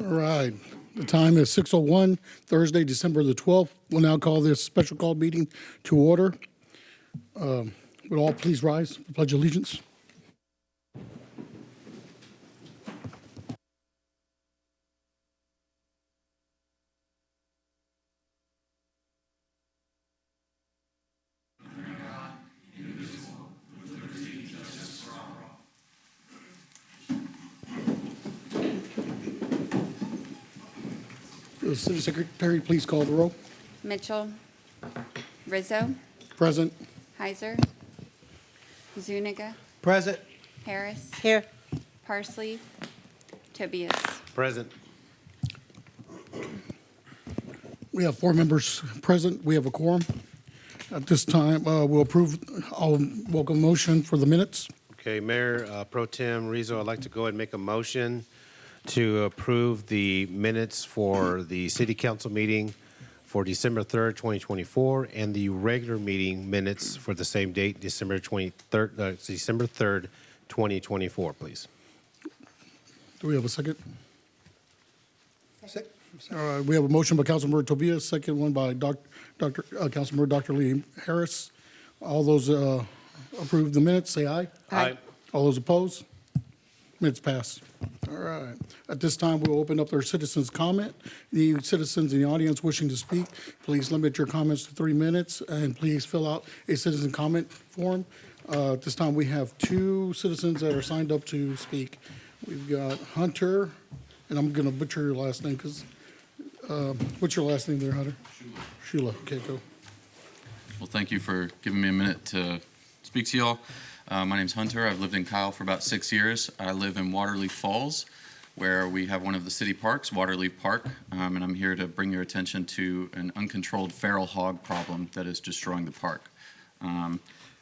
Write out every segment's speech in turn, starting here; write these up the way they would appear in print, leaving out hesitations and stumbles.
All right. The time is 6:01, Thursday, December the 12th. We'll now call this special call meeting to order. Would all please rise for pledge of allegiance? Will the City Secretary please call the roll? Mitchell, Rizzo, Present. Heiser, Zuniga, Present. Harris, Here. Parsley, Tobias. Present. We have 4 members present. We have a quorum. At this time, we'll approve, I'll welcome motion for the minutes. Okay, Mayor Pro Tem Rizzo, I'd like to go ahead and make a motion to approve the minutes for the City Council meeting for December 3rd, 2024, and the regular meeting minutes for the same date, December 3rd, 2024, please. Do we have a second? All right, we have a motion by Councilmember Tobias, second one by Councilmember Dr. Lee Harris. All those approve the minutes, say aye. Aye. All those opposed? Minutes pass. All right. At this time, we'll open up our citizens' comment. The citizens in the audience wishing to speak, please limit your comments to 3 minutes, and please fill out a citizen comment form. At this time, we have 2 citizens that are signed up to speak. We've got Hunter, and I'm going to butcher your last name because, what's your last name there, Hunter? Shula. Okay, go. Well, thank you for giving me a minute to speak to y'all. My name's Hunter. I've lived in Kyle for about 6 years. I live in Waterleaf Falls, where we have one of the city parks, Waterleaf Park, and I'm here to bring your attention to an uncontrolled feral hog problem that is destroying the park. I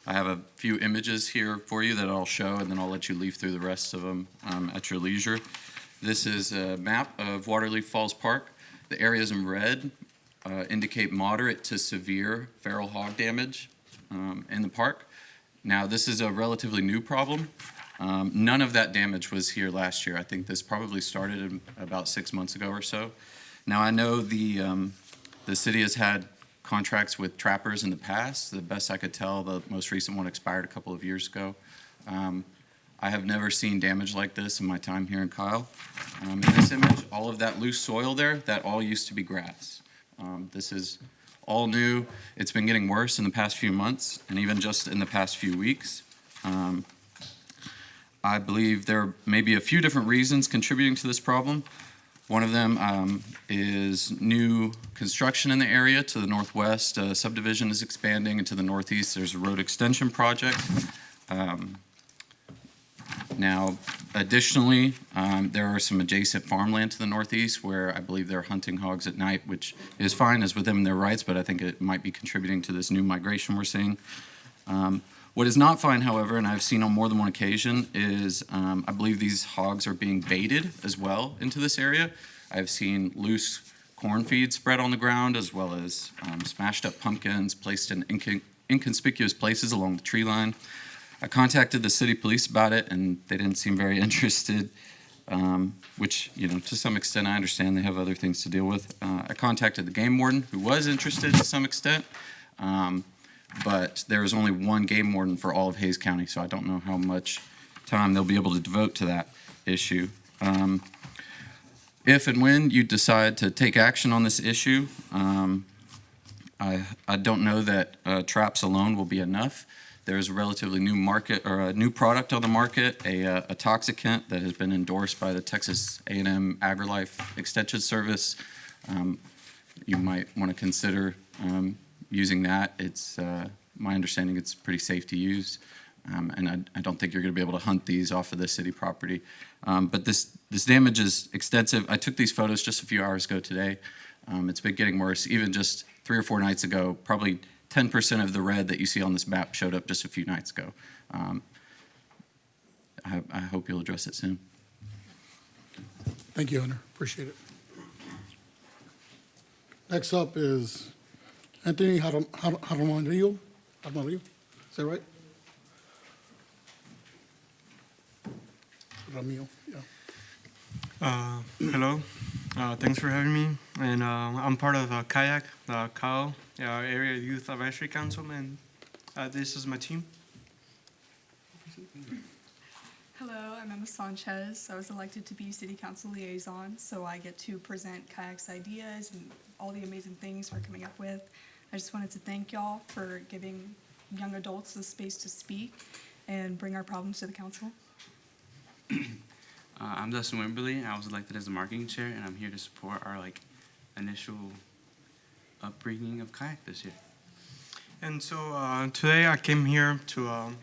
have a few images here for you that I'll show, and then I'll let you leaf through the rest of them at your leisure. This is a map of Waterleaf Falls Park. The areas in red indicate moderate to severe feral hog damage in the park. Now, this is a relatively new problem. None of that damage was here last year. I think this probably started about 6 months ago or so. Now, I know the city has had contracts with trappers in the past. The best I could tell, the most recent one expired a couple of years ago. I have never seen damage like this in my time here in Kyle. In this image, all of that loose soil there, that all used to be grass. This is all new. It's been getting worse in the past few months, and even just in the past few weeks. I believe there may be a few different reasons contributing to this problem. One of them is new construction in the area. To the northwest, a subdivision is expanding, and to the northeast, there's a road extension project. Now, additionally, there are some adjacent farmland to the northeast where I believe they're hunting hogs at night, which is fine, is within their rights, but I think it might be contributing to this new migration we're seeing. What is not fine, however, and I've seen on more than one occasion, is I believe these hogs are being baited as well into this area. I've seen loose corn feed spread on the ground, as well as smashed up pumpkins placed in inconspicuous places along the tree line. I contacted the city police about it, and they didn't seem very interested, which, you know, to some extent I understand. They have other things to deal with. I contacted the game warden, who was interested to some extent, but there is only one game warden for all of Hays County, so I don't know how much time they'll be able to devote to that issue. If and when you decide to take action on this issue, I don't know that traps alone will be enough. There's a relatively new market, or a new product on the market, a toxicant that has been endorsed by the Texas A&M AgriLife Extension Service. You might want to consider using that. It's my understanding it's pretty safe to use, and I don't think you're going to be able to hunt these off of the city property. But this damage is extensive. I took these photos just a few hours ago today. It's been getting worse. Even just 3 or 4 nights ago, probably 10% of the red that you see on this map showed up just a few nights ago. I hope you'll address it soon. Thank you, Hunter. Appreciate it. Next up is Anthony Jaramillo. Is that right? Ramillo, yeah. Hello. Thanks for having me. And I'm part of Kayak, the Capital Area Youth Advisory Council, and this is my team. Hello, I'm Emma Sanchez. I was elected to be City Council Liaison, so I get to present Kayak's ideas and all the amazing things we're coming up with. I just wanted to thank y'all for giving young adults the space to speak and bring our problems to the council. I'm Dustin Wimberly. I was elected as the marketing chair, and I'm here to support our initial upbringing of Kayak this year. And so today I came here to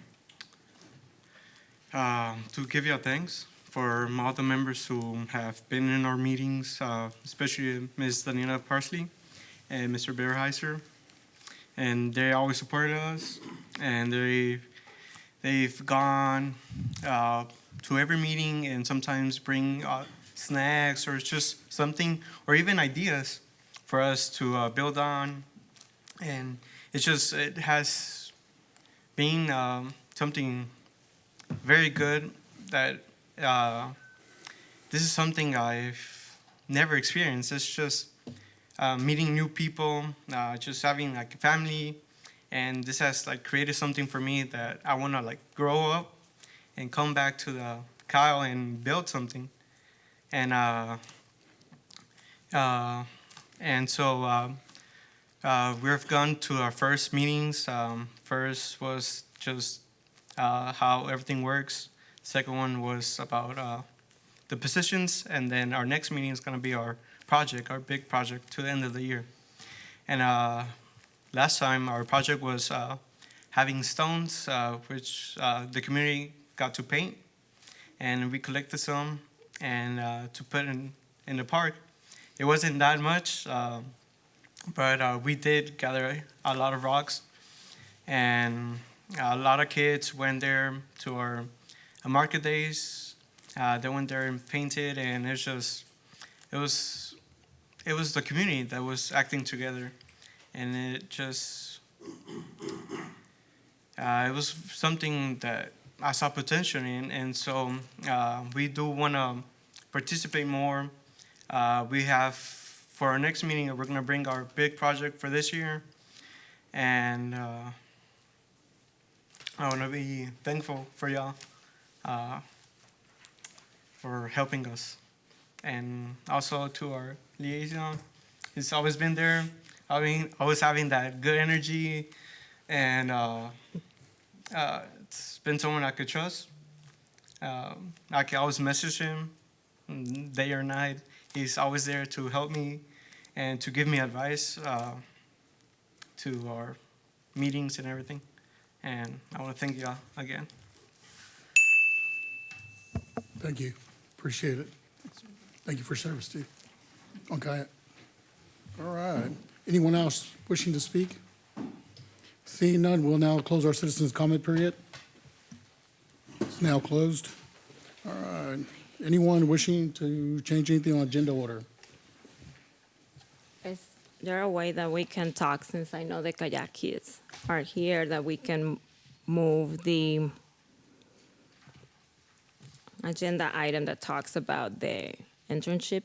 give you a thanks for all the members who have been in our meetings, especially Ms. Daniela Parsley and Mr. Bearheiser. And they always supported us, and they've gone to every meeting and sometimes bring snacks or just something, or even ideas for us to build on. And it has been something very good that this is something I've never experienced. It's just meeting new people, just having a family, and this has created something for me that I want to grow up and come back to the Kyle and build something. And so we've gone to our first meetings. First was just how everything works. Second one was about the positions, and then our next meeting is going to be our project, our big project to the end of the year. And last time our project was having stones, which the community got to paint, and we collected some and to put in the park. It wasn't that much, but we did gather a lot of rocks, and a lot of kids went there to our market days. They went there and painted, and it was the community that was acting together, and it was something that I saw potential in, and so we do want to participate more. We have, for our next meeting, we're going to bring our big project for this year, and I want to be thankful for y'all for helping us, and also to our liaison. He's always been there, always having that good energy, and it's been someone I could trust. I can always message him day or night. He's always there to help me and to give me advice to our meetings and everything. And I want to thank y'all again. Thank you. Appreciate it. Thank you for service, too. Okay. All right. Anyone else wishing to speak? Seeing none, we'll now close our citizens' comment period. It's now closed. All right. Anyone wishing to change anything on agenda order? Is there a way that we can talk, since I know the Kayak kids are here, that we can move the agenda item that talks about the internship?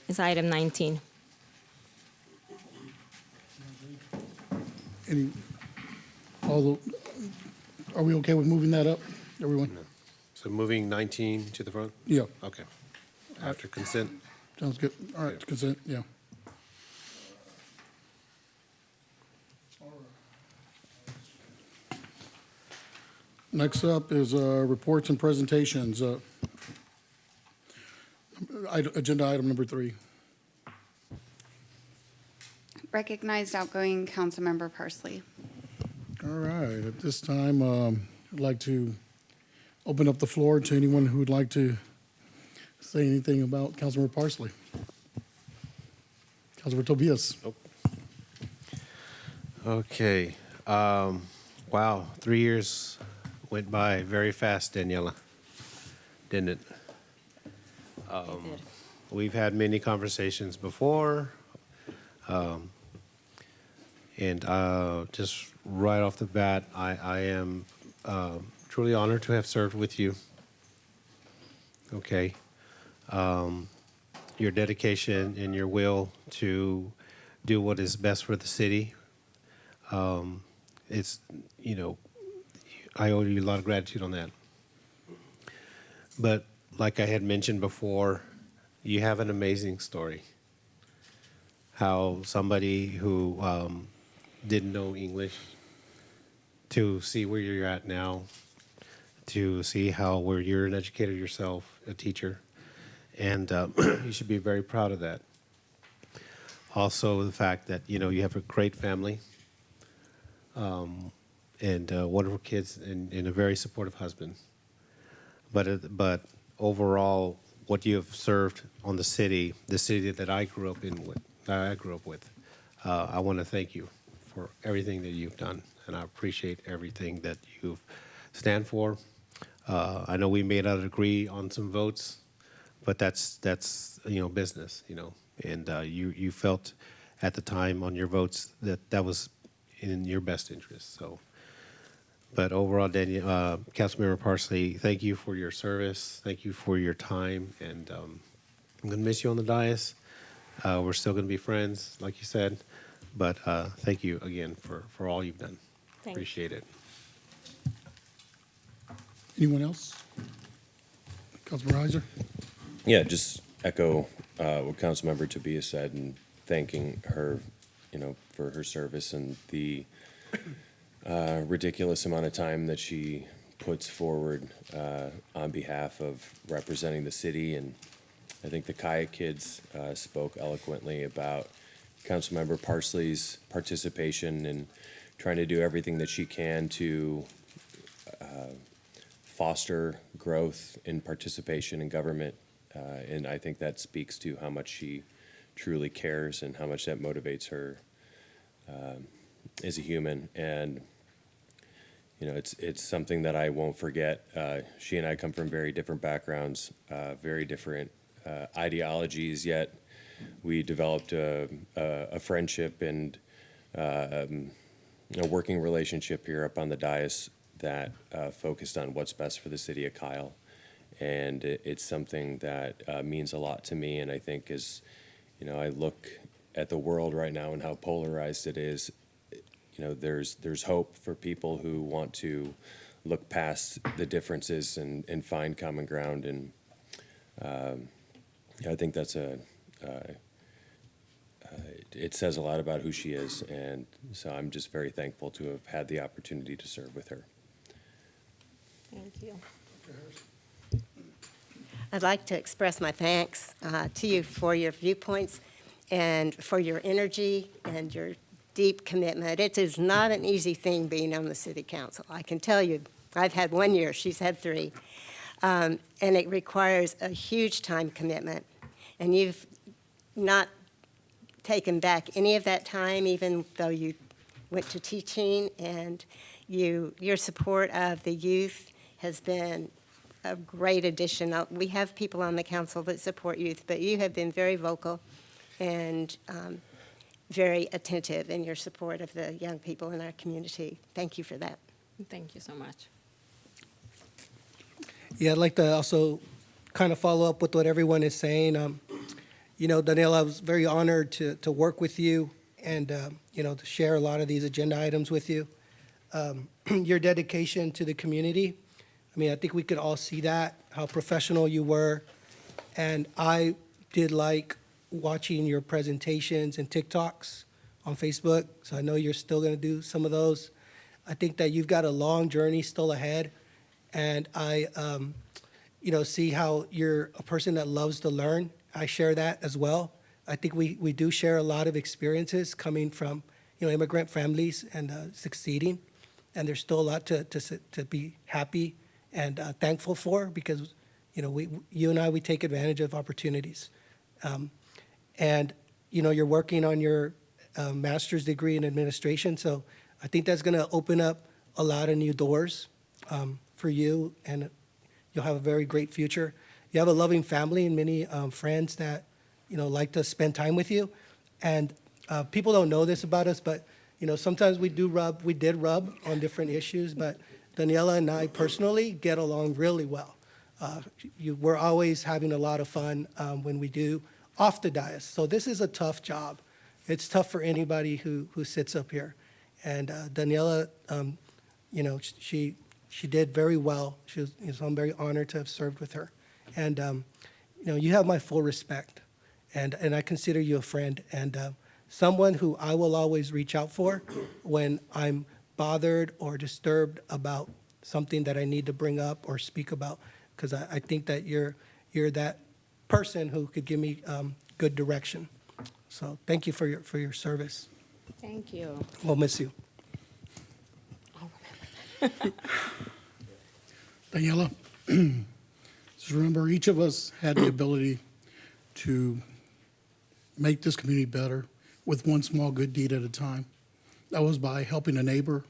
It's item 19. Are we okay with moving that up, everyone? So moving 19 to the front? Yeah, Okay. After consent? sounds good. All right, consent, yeah. Next up is reports and presentations. Agenda item number 3. Recognized outgoing Councilmember Parsley. All right, at this time, I'd like to open up the floor to anyone who would like to say anything about Councilmember Parsley. Councilmember Tobias. Okay. Wow, 3 years went by very fast, Daniela, didn't it? We've had many conversations before, and just right off the bat, I am truly honored to have served with you. Okay. Your dedication and your will to do what is best for the city. It's, you know, I owe you a lot of gratitude on that. But like I had mentioned before, you have an amazing story. How somebody who didn't know English, to see where you're at now, to see how where you're an educator yourself, a teacher, and you should be very proud of that. Also, the fact that you have a great family, and wonderful kids, and a very supportive husband. But overall, what you have served on the city that I grew up with, I want to thank you for everything that you've done, and I appreciate everything that you stand for. I know we may not agree on some votes, but that's business, and you felt at the time on your votes that was in your best interest. So, but overall, Daniel, Councilmember Parsley, thank you for your service. Thank you for your time, and I'm gonna miss you on the dais. We're still gonna be friends, like you said, but thank you again for all you've done. Thank you. Appreciate it. Anyone else? Councilmember Heiser? Yeah, just echo what Councilmember Tobias said, and thanking her, for her service and the ridiculous amount of time that she puts forward on behalf of representing the city. And I think the kayak kids spoke eloquently about Councilmember Parsley's participation and trying to do everything that she can to foster growth and participation in government. And I think that speaks to how much she truly cares and how much that motivates her as a human. And it's something that I won't forget. She and I come from very different backgrounds, very different ideologies, yet we developed a friendship and a working relationship here up on the dais that focused on what's best for the city of Kyle. And it's something that means a lot to me. And I think as I look at the world right now and how polarized it is, there's hope for people who want to look past the differences and find common ground. And I think that's it says a lot about who she is. And so I'm just very thankful to have had the opportunity to serve with her. Thank you. I'd like to express my thanks to you for your viewpoints and for your energy and your deep commitment. It is not an easy thing being on the city council. I can tell you, I've had 1 year, she's had 3. And it requires a huge time commitment. And you've not taken back any of that time, even though you went to teaching, and your support of the youth has been a great addition. We have people on the council that support youth, but you have been very vocal and very attentive in your support of the young people in our community. Thank you for that. Thank you so much. Yeah, I'd like to also kind of follow up with what everyone is saying. Danielle, I was very honored to work with you and, to share a lot of these agenda items with you. Your dedication to the community, I think we could all see that, how professional you were. And I did like watching your presentations and TikToks on Facebook, so I know you're still going to do some of those. I think that you've got a long journey still ahead, and I, see how you're a person that loves to learn. I share that as well. I think we do share a lot of experiences coming from, immigrant families and succeeding, and there's still a lot to be happy and thankful for, because, you and I, we take advantage of opportunities. And, you're working on your master's degree in administration, so I think that's going to open up a lot of new doors for you, and you'll have a very great future. You have a loving family and many friends that, like to spend time with you. And people don't know this about us, but, sometimes we did rub on different issues, but Daniela and I personally get along really well. We're always having a lot of fun when we do off the dais. So this is a tough job. It's tough for anybody who sits up here. And Daniela, she did very well. So I'm very honored to have served with her. And, you have my full respect. And I consider you a friend and someone who I will always reach out for when I'm bothered or disturbed about something that I need to bring up or speak about, because I think that you're that person who could give me good direction. So thank you for your service. Thank you. We'll miss you. Daniela, just remember, each of us had the ability to make this community better with one small good deed at a time. That was by helping a neighbor,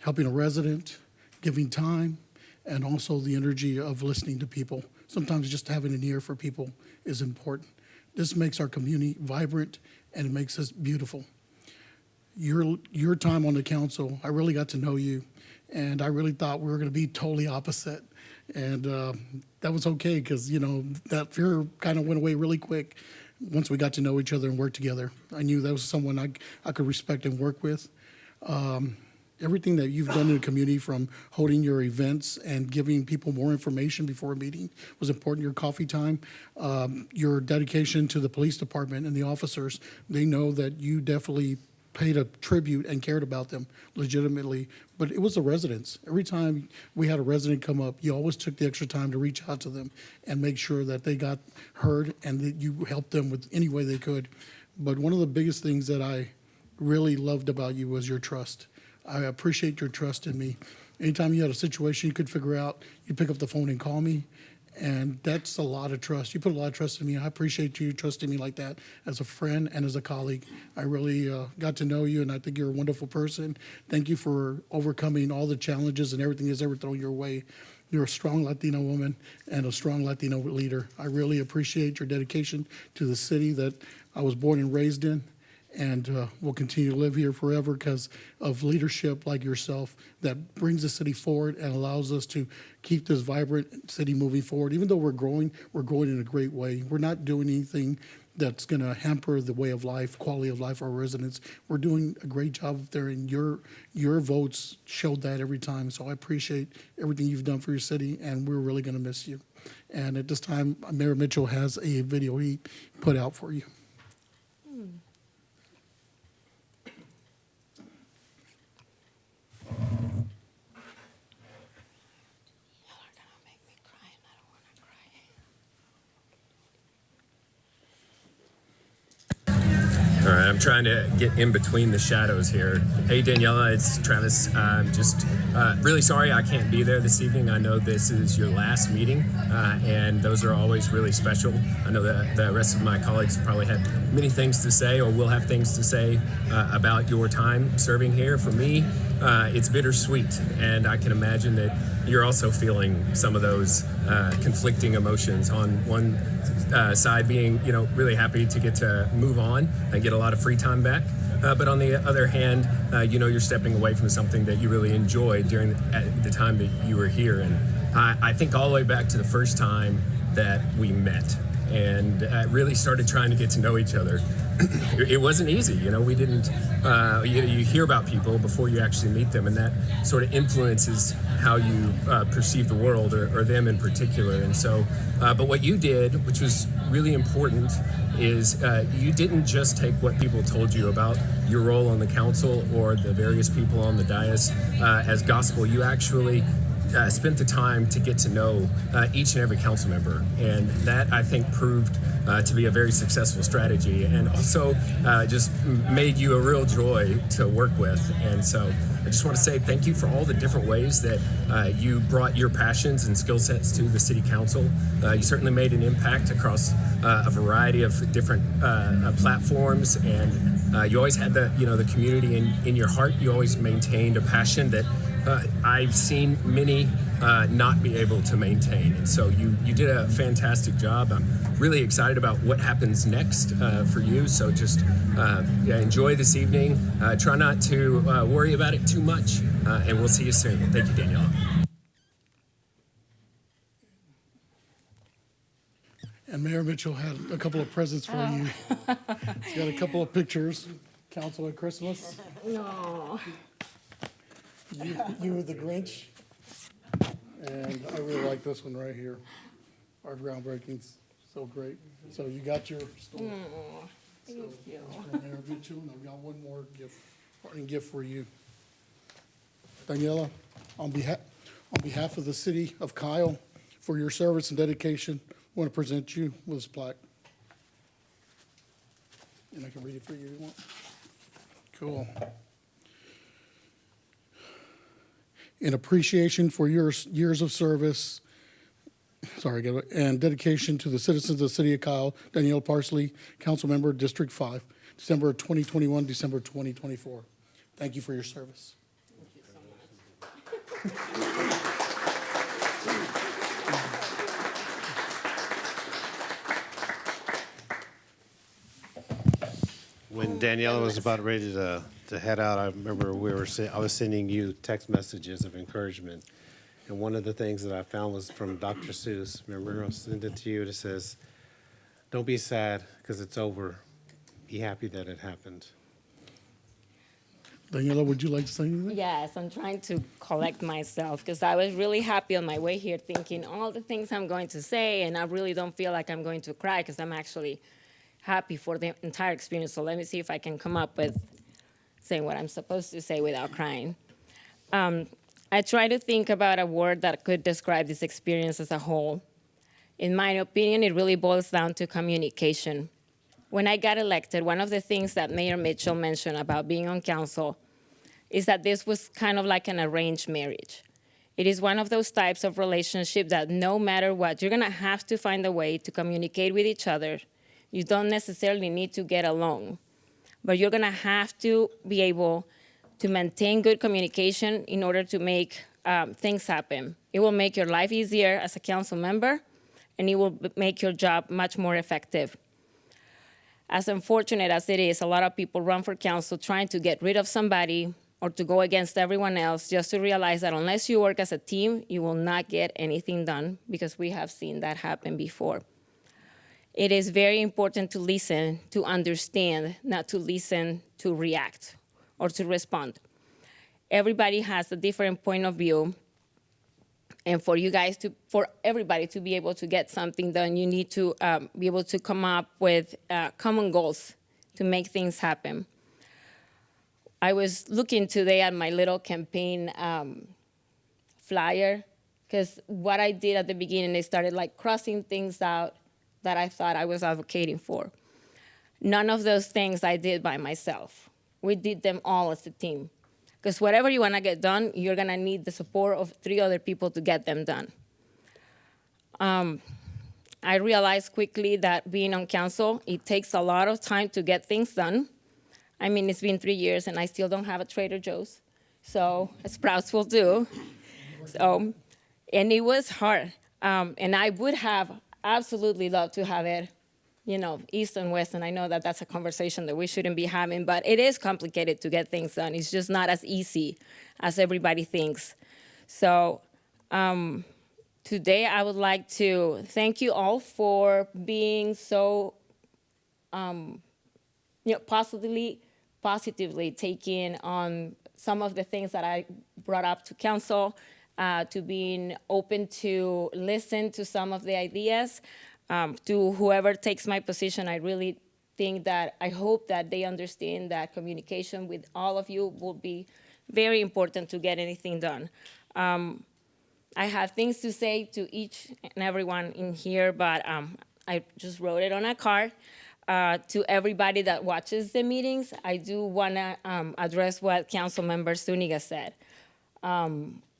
helping a resident, giving time, and also the energy of listening to people. Sometimes just having an ear for people is important. This makes our community vibrant, and it makes us beautiful. Your time on the council, I really got to know you, and I really thought we were going to be totally opposite. And that was okay, because, that fear kind of went away really quick once we got to know each other and work together. I knew that was someone I could respect and work with. Everything that you've done in the community, from holding your events and giving people more information before a meeting, was important. Your coffee time, your dedication to the police department and the officers, they know that you definitely paid a tribute and cared about them legitimately. But it was the residents. Every time we had a resident come up, you always took the extra time to reach out to them and make sure that they got heard and that you helped them with any way they could. But one of the biggest things that I really loved about you was your trust. I appreciate your trust in me. Anytime you had a situation you could figure out, you pick up the phone and call me. And that's a lot of trust. You put a lot of trust in me. I appreciate you trusting me like that as a friend and as a colleague. I really got to know you, and I think you're a wonderful person. Thank you for overcoming all the challenges and everything that's ever thrown your way. You're a strong Latino woman and a strong Latino leader. I really appreciate your dedication to the city that I was born and raised in, and will continue to live here forever because of leadership like yourself that brings the city forward and allows us to keep this vibrant city moving forward. Even though we're growing in a great way. We're not doing anything that's going to hamper the way of life, quality of life for our residents. We're doing a great job up there, and your votes showed that every time. So I appreciate everything you've done for your city, and we're really going to miss you. And at this time, Mayor Mitchell has a video he put out for you. All right, I'm trying to get in between the shadows here. Hey, Daniela, it's Travis. I'm just really sorry I can't be there this evening. I know this is your last meeting, and those are always really special. I know that the rest of my colleagues probably have many things to say or will have things to say about your time serving here. For me, it's bittersweet, and I can imagine that you're also feeling some of those conflicting emotions. On one side, being really happy to get to move on and get a lot of free time back, but on the other hand, you're stepping away from something that you really enjoyed during the time that you were here. And I think all the way back to the first time that we met and really started trying to get to know each other. It wasn't easy, we didn't, you hear about people before you actually meet them, and that sort of influences how you perceive the world or them in particular. And so, but what you did, which was really important, is you didn't just take what people told you about your role on the council or the various people on the dais as gospel. You actually spent the time to get to know each and every council member, and that I think proved to be a very successful strategy, and also just made you a real joy to work with. And so I just want to say thank you for all the different ways that you brought your passions and skill sets to the city council. You certainly made an impact across a variety of different platforms, and you always had the community in your heart. You always maintained a passion that I've seen many not be able to maintain. And so you did a fantastic job. I'm really excited about what happens next for you. So just enjoy this evening. Try not to worry about it too much. And we'll see you soon. Thank you, Daniela. And Mayor Mitchell had a couple of presents for you. He's got a couple of pictures. Council at Christmas. No. You were the Grinch. And I really like this one right here. Our groundbreaking's so great. So you got your story. Thank you. From Mayor Mitchell, and I've got one more parting gift for you. Daniela, on behalf of the city of Kyle, for your service and dedication, I want to present you with this plaque. And I can read it for you if you want. Cool. In appreciation for your years of service, and dedication to the citizens of the city of Kyle, Danielle Parsley, Council Member, District 5, December 2021, December 2024. Thank you for your service. Thank you so much. When Daniela was about ready to head out, I remember I was sending you text messages of encouragement. And one of the things that I found was from Dr. Seuss. Remember, I'll send it to you. It says, "Don't be sad because it's over. Be happy that it happened." Daniela, would you like to say anything? Yes, I'm trying to collect myself because I was really happy on my way here thinking all the things I'm going to say, and I really don't feel like I'm going to cry because I'm actually happy for the entire experience. So let me see if I can come up with saying what I'm supposed to say without crying. I try to think about a word that could describe this experience as a whole. In my opinion, it really boils down to communication. When I got elected, one of the things that Mayor Mitchell mentioned about being on council is that this was kind of like an arranged marriage. It is one of those types of relationship that no matter what, you're gonna have to find a way to communicate with each other. You don't necessarily need to get along, but you're gonna have to be able to maintain good communication in order to make things happen. It will make your life easier as a council member, and it will make your job much more effective. As unfortunate as it is, a lot of people run for council trying to get rid of somebody or to go against everyone else, just to realize that unless you work as a team, you will not get anything done, because we have seen that happen before. It is very important to listen, to understand, not to listen to react or to respond. Everybody has a different point of view, and for everybody to be able to get something done, you need to be able to come up with common goals to make things happen. I was looking today at my little campaign flyer, because what I did at the beginning, I started like crossing things out that I thought I was advocating for. None of those things I did by myself. We did them all as a team. Because whatever you want to get done, you're going to need the support of 3 other people to get them done. I realized quickly that being on council, it takes a lot of time to get things done. I mean, it's been 3 years, and I still don't have a Trader Joe's. So Sprouts will do. So, and it was hard. And I would have absolutely loved to have it, east and west, and I know that that's a conversation that we shouldn't be having, but it is complicated to get things done. It's just not as easy as everybody thinks. So today I would like to thank you all for being so positively taking on some of the things that I brought up to council, to being open to listen to some of the ideas. To whoever takes my position, I really I hope that they understand that communication with all of you will be very important to get anything done. I have things to say to each and everyone in here, but I just wrote it on a card. To everybody that watches the meetings, I do want to address what Councilmember Zuniga said.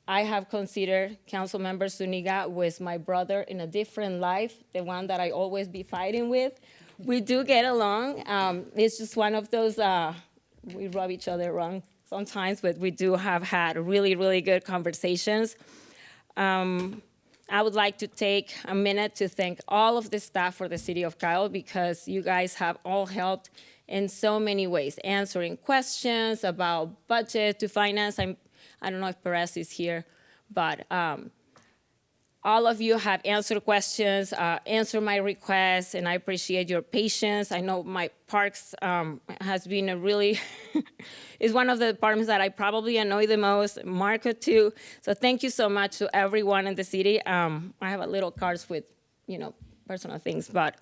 I have considered Councilmember Zuniga was my brother in a different life, the one that I always be fighting with. We do get along. It's just one of those, we rub each other wrong sometimes, but we do have had really, really good conversations. I would like to take a minute to thank all of the staff for the City of Kyle, because you guys have all helped in so many ways, answering questions about budget to finance. I don't know if Perez is here, but all of you have answered questions, answered my requests, and I appreciate your patience. I know my parks has been a really, is one of the departments that I probably annoy the most, Marco too. So thank you so much to everyone in the city. I have a little cards with, personal things, but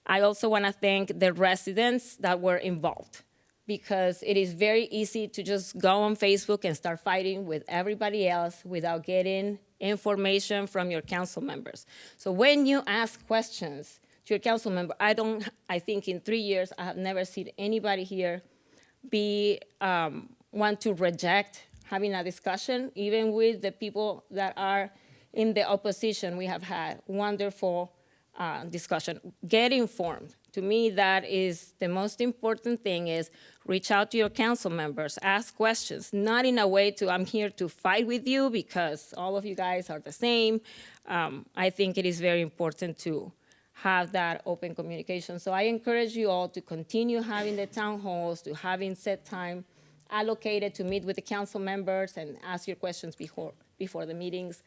I also want to thank the residents that were involved, because it is very easy to just go on Facebook and start fighting with everybody else without getting information from your council members. So when you ask questions to your council member, I think in 3 years, I have never seen anybody here want to reject having a discussion. Even with the people that are in the opposition, we have had wonderful discussion. Get informed. To me, that is the most important thing, is reach out to your council members, ask questions, not in a way I'm here to fight with you because all of you guys are the same. I think it is very important to have that open communication. So I encourage you all to continue having the town halls, to having set time allocated to meet with the council members and ask your questions before the meetings.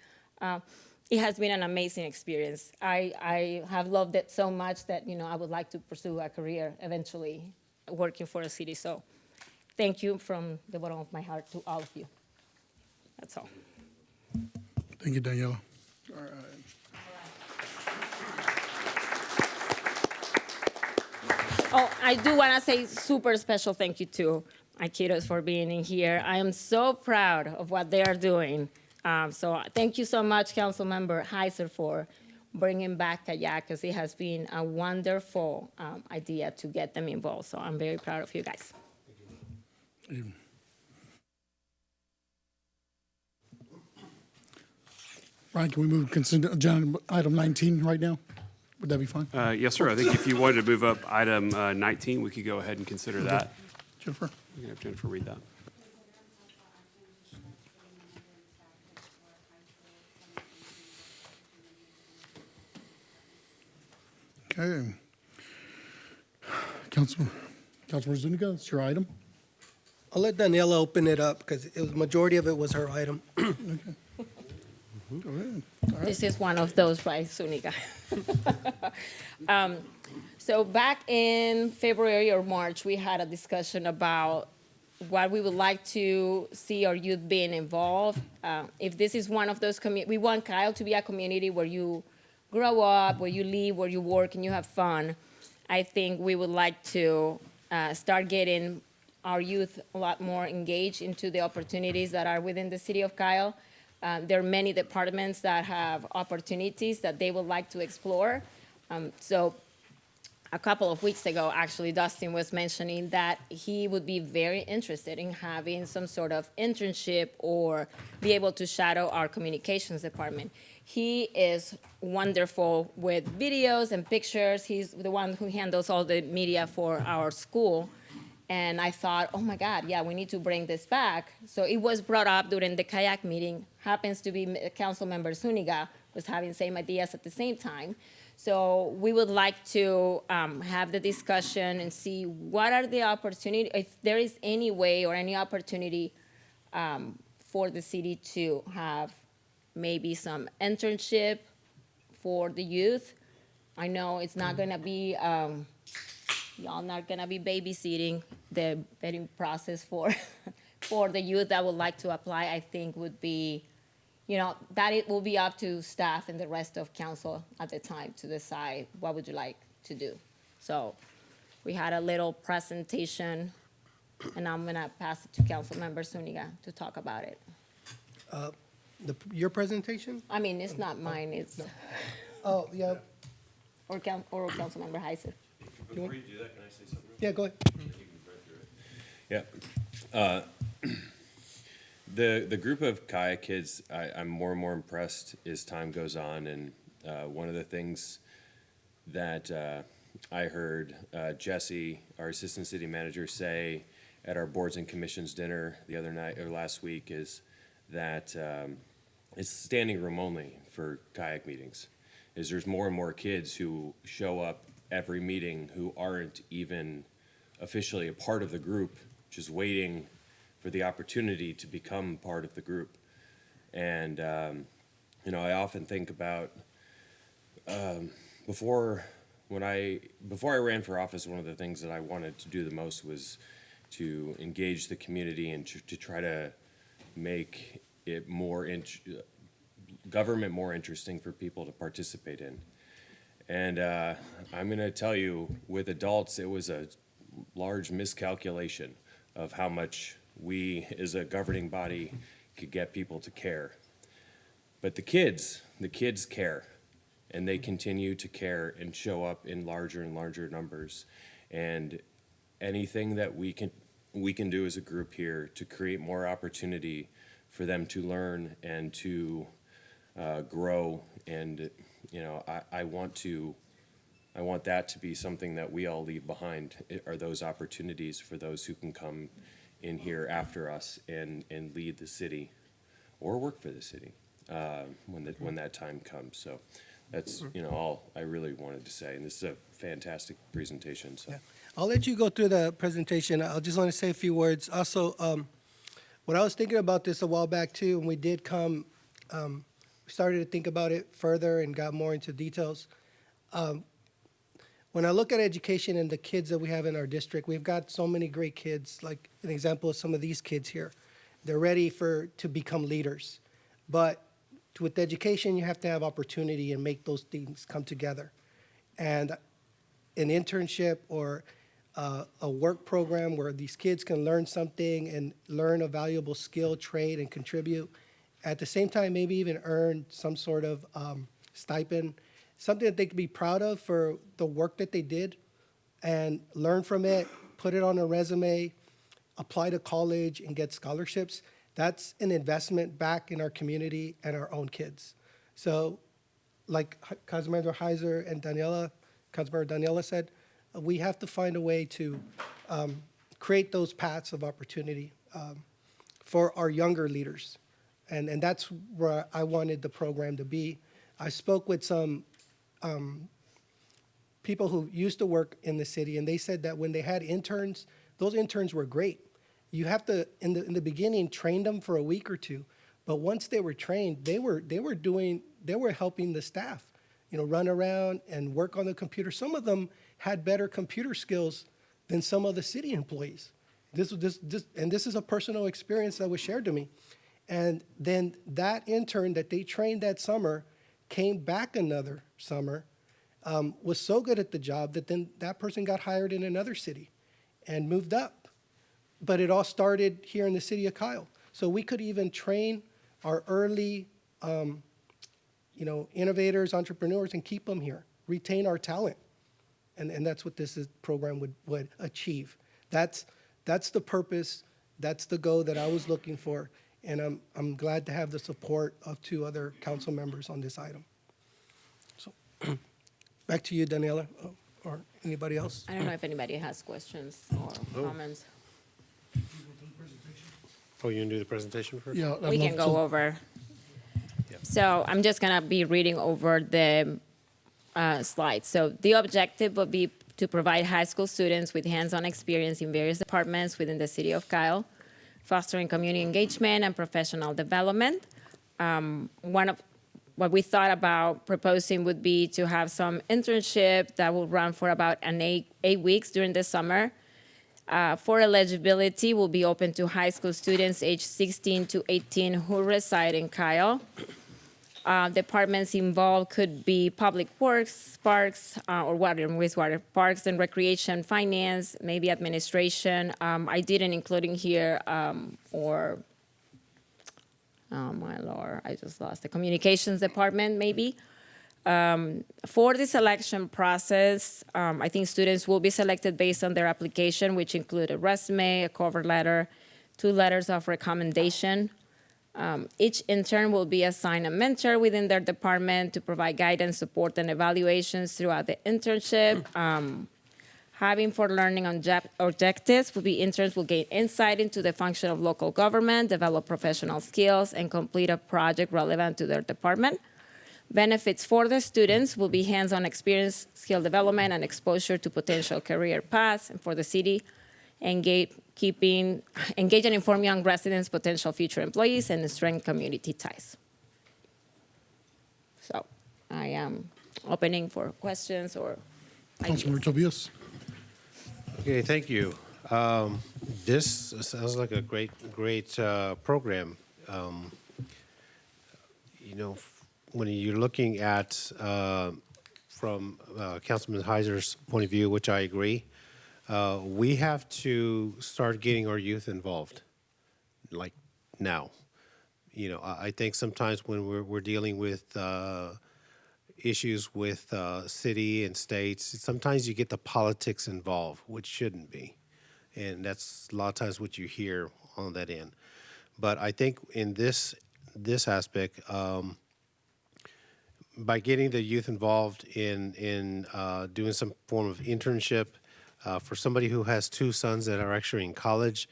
It has been an amazing experience. I have loved it so much that, I would like to pursue a career eventually working for a city. So thank you from the bottom of my heart to all of you. That's all. Thank you, Daniela. All right. Oh, I do want to say super special thank you to my kiddos for being in here. I am so proud of what they are doing. So thank you so much, Councilmember Heiser, for bringing back kayak, because it has been a wonderful idea to get them involved. So I'm very proud of you guys. Ryan, can we move consent agenda item 19 right now? Would that be fine? Yes, sir. I think if you wanted to move up item 19, we could go ahead and consider that. Jennifer? You can have Jennifer read that. Okay. Councilman Zuniga, it's your item. I'll let Daniela open it up because majority of it was her item. Go ahead. This is one of those, right, Zuniga? So back in February or March, we had a discussion about what we would like to see our youth being involved. If this is one of those we want Kyle to be a community where you grow up, where you live, where you work, and you have fun. I think we would like to start getting our youth a lot more engaged into the opportunities that are within the city of Kyle. There are many departments that have opportunities that they would like to explore. So a couple of weeks ago, actually, Dustin was mentioning that he would be very interested in having some sort of internship or be able to shadow our communications department. He is wonderful with videos and pictures. He's the one who handles all the media for our school. And I thought, oh my God, yeah, we need to bring this back. So it was brought up during the kayak meeting. Happens to be Council Member Zuniga was having the same ideas at the same time. So we would like to have the discussion and see what are the opportunities, if there is any way or any opportunity for the city to have maybe some internship for the youth. I know it's not gonna be, y'all not gonna be babysitting the vetting process for the youth that would like to apply. I think would be, that it will be up to staff and the rest of council at the time to decide what would you like to do. So we had a little presentation, and I'm gonna pass it to Councilmember Zuniga to talk about it. Your presentation? I mean, it's not mine, it's, Oh, yeah. or Councilmember Heiser. Before you do that, can I say something? Yeah, go ahead. Yeah. The group of kayak kids, I'm more and more impressed as time goes on. And one of the things that I heard Jesse, our assistant city manager, say at our boards and commissions dinner the other night or last week is that it's standing room only for kayak meetings. Is there's more and more kids who show up every meeting who aren't even officially a part of the group, just waiting for the opportunity to become part of the group. And I often think about before I ran for office, one of the things that I wanted to do the most was to engage the community and to try to make it government more interesting for people to participate in. And I'm going to tell you, with adults, it was a large miscalculation of how much we as a governing body could get people to care. But the kids care, and they continue to care and show up in larger and larger numbers. And anything that we can do as a group here to create more opportunity for them to learn and to grow, and I want that to be something that we all leave behind, are those opportunities for those who can come in here after us and lead the city or work for the city when that time comes. So that's all I really wanted to say, and this is a fantastic presentation. So. Yeah. I'll let you go through the presentation. I just want to say a few words. Also, when I was thinking about this a while back too, and we did come, we started to think about it further and got more into details. When I look at education and the kids that we have in our district, we've got so many great kids. Like an example of some of these kids here. They're ready to become leaders. But with education, you have to have opportunity and make those things come together. And an internship or a work program where these kids can learn something and learn a valuable skill, trade, and contribute. At the same time, maybe even earn some sort of stipend, something that they can be proud of for the work that they did, and learn from it, put it on a resume, apply to college, and get scholarships. That's an investment back in our community and our own kids. So like Councilmember Heiser and Councilmember Daniela said, we have to find a way to create those paths of opportunity for our younger leaders. And that's where I wanted the program to be. I spoke with some people who used to work in the city, and they said that when they had interns, those interns were great. You have to, in the beginning, train them for a week or two. But once they were trained, they were helping the staff, run around and work on the computer. Some of them had better computer skills than some of the city employees. This is a personal experience that was shared to me. And then that intern that they trained that summer came back another summer, was so good at the job that then that person got hired in another city and moved up. But it all started here in the city of Kyle. So we could even train our early, innovators, entrepreneurs, and keep them here, retain our talent. And that's what this program would achieve. That's the purpose. That's the goal that I was looking for. And I'm glad to have the support of 2 other council members on this item. So back to you, Daniela, or anybody else. I don't know if anybody has questions or comments. Oh, you gonna do the presentation first? Yeah. We can go over. So I'm just gonna be reading over the slides. So the objective would be to provide high school students with hands-on experience in various departments within the city of Kyle, fostering community engagement and professional development. One of what we thought about proposing would be to have some internship that will run for about 8 weeks during the summer. For eligibility, will be open to high school students aged 16 to 18 who reside in Kyle. Departments involved could be public works, parks, or water and wastewater, parks and recreation, finance, maybe administration. I didn't include in here, oh my Lord, I just lost the communications department, maybe. For the selection process, I think students will be selected based on their application, which include a resume, a cover letter, 2 letters of recommendation. Each intern will be assigned a mentor within their department to provide guidance, support, and evaluations throughout the internship. Having for learning objectives will be interns will gain insight into the function of local government, develop professional skills, and complete a project relevant to their department. Benefits for the students will be hands-on experience, skill development, and exposure to potential career paths. And for the city, engage and inform young residents, potential future employees, and strengthen community ties. So I am opening for questions or ideas. Councilmember Tobias? Okay, thank you. This sounds like a great program. When you're looking at from Councilman Heiser's point of view, which I agree, we have to start getting our youth involved, like now. I think sometimes when we're dealing with issues with city and states, sometimes you get the politics involved, which shouldn't be. And that's a lot of times what you hear on that end. But I think in this aspect, by getting the youth involved in doing some form of internship, for somebody who has two sons that are actually in college,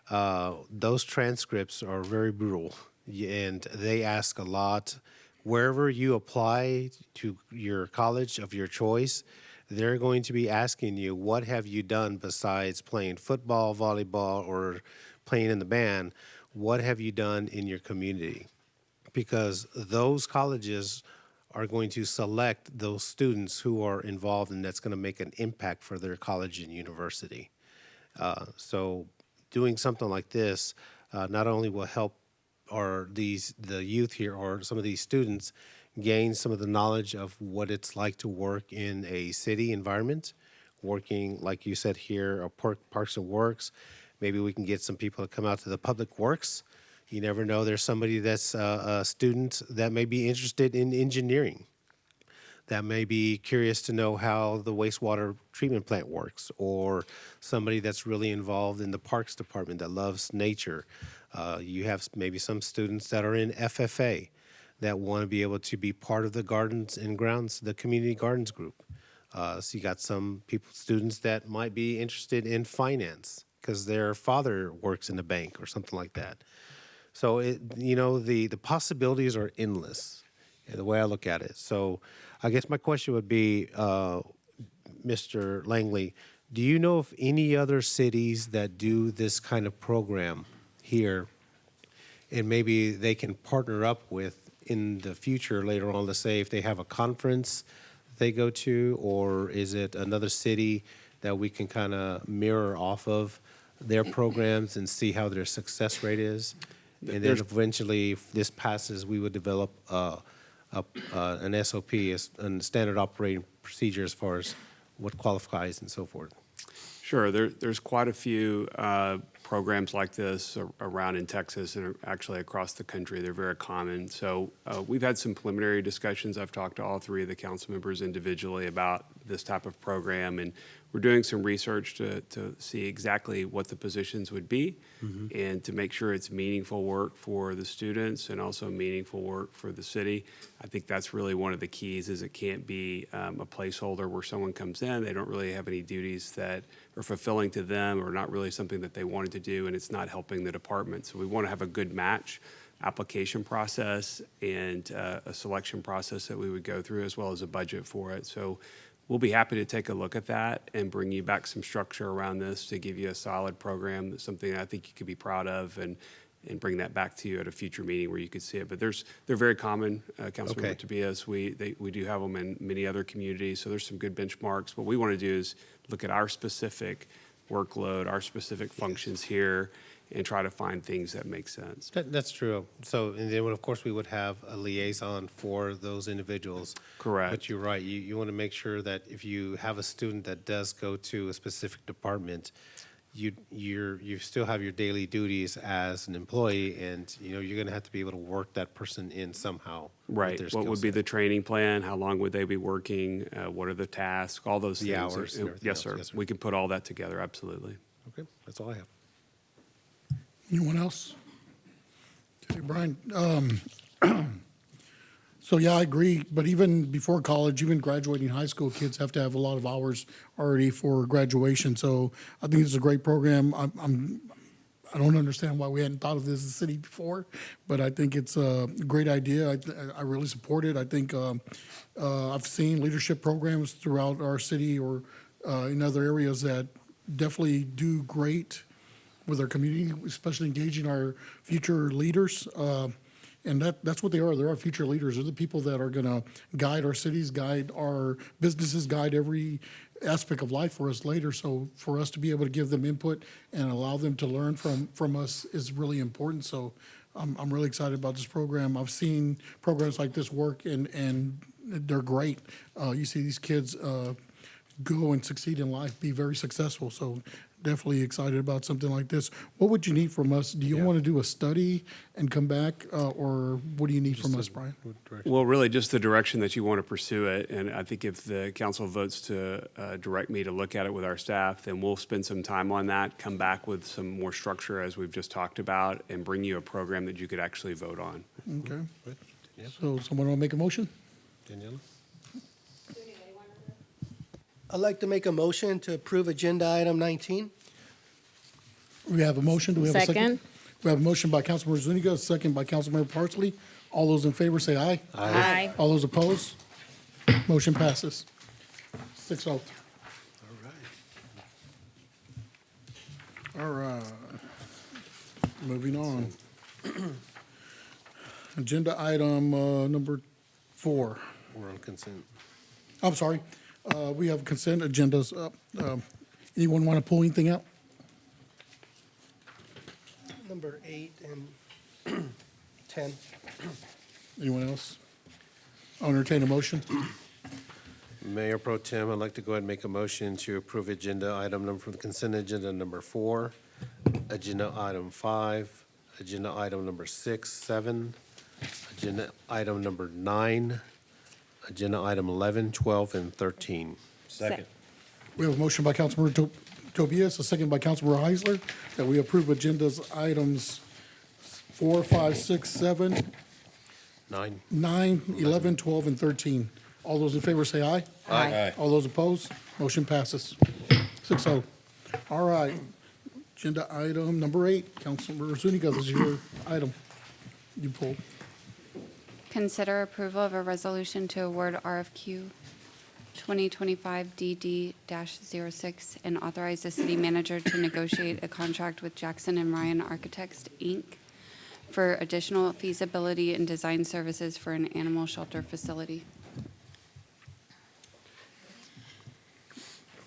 those transcripts are very brutal, and they ask a lot. Wherever you apply to your college of your choice, they're going to be asking you, what have you done besides playing football, volleyball, or playing in the band? What have you done in your community? Because those colleges are going to select those students who are involved, and that's going to make an impact for their college and university. So doing something like this not only will help the youth here or some of these students gain some of the knowledge of what it's like to work in a city environment, working, like you said here, Parks and Works. Maybe we can get some people to come out to the Public Works. You never know, there's somebody that's a student that may be interested in engineering, that may be curious to know how the wastewater treatment plant works, or somebody that's really involved in the Parks Department that loves nature. You have maybe some students that are in FFA that want to be able to be part of the Gardens and Grounds, the Community Gardens group. So you got some students that might be interested in finance because their father works in a bank or something like that. So the possibilities are endless, the way I look at it. So I guess my question would be, Mr. Langley, do you know of any other cities that do this kind of program here, and maybe they can partner up with in the future later on, let's say if they have a conference they go to, or is it another city that we can kind of mirror off of their programs and see how their success rate is? And then eventually, if this passes, we would develop an SOP, a standard operating procedure as far as what qualifies and so forth. Sure. There's quite a few programs like this around in Texas and actually across the country. They're very common. So we've had some preliminary discussions. I've talked to all three of the council members individually about this type of program, and we're doing some research to see exactly what the positions would be, and to make sure it's meaningful work for the students and also meaningful work for the city. I think that's really one of the keys, is it can't be a placeholder where someone comes in, they don't really have any duties that are fulfilling to them or not really something that they wanted to do, and it's not helping the department. So we want to have a good match application process and a selection process that we would go through, as well as a budget for it. So we'll be happy to take a look at that and bring you back some structure around this to give you a solid program, something I think you could be proud of, and bring that back to you at a future meeting where you could see it. But they're very common, Councilmember Tobias. We do have them in many other communities, so there's some good benchmarks. What we want to do is look at our specific workload, our specific functions here, and try to find things that make sense. That's true. So, and then of course we would have a liaison for those individuals. Correct. But you're right. You want to make sure that if you have a student that does go to a specific department, you still have your daily duties as an employee, and you're going to have to be able to work that person in somehow. Right. What would be the training plan? How long would they be working? What are the tasks? All those the things. Hours. And everything Yes, else. sir. Yes, sir. We can put all that together. Absolutely. Okay, that's all I have. Anyone else? Okay, Brian, So, yeah, I agree, but even before college, even graduating high school, kids have to have a lot of hours already for graduation. So I think it's a great program. I don't understand why we hadn't thought of this as a city before, but I think it's a great idea. I really support it. I think I've seen leadership programs throughout our city or in other areas that definitely do great with our community, especially engaging our future leaders. And that's what they are. They're our future leaders. They're the people that are going to guide our cities, guide our businesses, guide every aspect of life for us later. So for us to be able to give them input and allow them to learn from us is really important. So I'm really excited about this program. I've seen programs like this work, and they're great. You see these kids go and succeed in life, be very successful. So definitely excited about something like this. What would you need from us? Do you want to do a study and come back, or what do you need from us, Brian? Well, really just the direction that you want to pursue it. And I think if the council votes to direct me to look at it with our staff, then we'll spend some time on that, come back with some more structure as we've just talked about, and bring you a program that you could actually vote on. Okay. So someone want to make a motion? Daniela? I'd like to make a motion to approve agenda item 19. We have a motion. Do we have a second? Second. We have a motion by Councilmember Zuniga, a second by Councilmember Parsley. All those in favor say aye. Aye. All those opposed? Motion passes. 6-0. All right. Moving on. Agenda item number 4. We're on consent. I'm sorry. We have consent agendas. Anyone want to pull anything out? Number 8 and 10. Anyone else? I'll entertain a motion. Mayor Pro Tem, I'd like to go ahead and make a motion to approve agenda item number from the consent agenda number 4, agenda item 5, agenda item number 6, 7, agenda item number 9, agenda item 11, 12, and 13. Second. We have a motion by Councilmember Tobias, a second by Councilmember Heisler, that we approve agendas items 4, 5, 6, 7, 9. 9, 11, 12, and 13. All those in favor say aye. Aye. All those opposed? Motion passes. 6-0. All right. Agenda item number 8, Councilmember Zuniga, this is your item. You pulled. Consider approval of a resolution to award RFQ 2025-DD-06 and authorize the city manager to negotiate a contract with Jackson and Ryan Architects, Inc. for additional feasibility and design services for an animal shelter facility.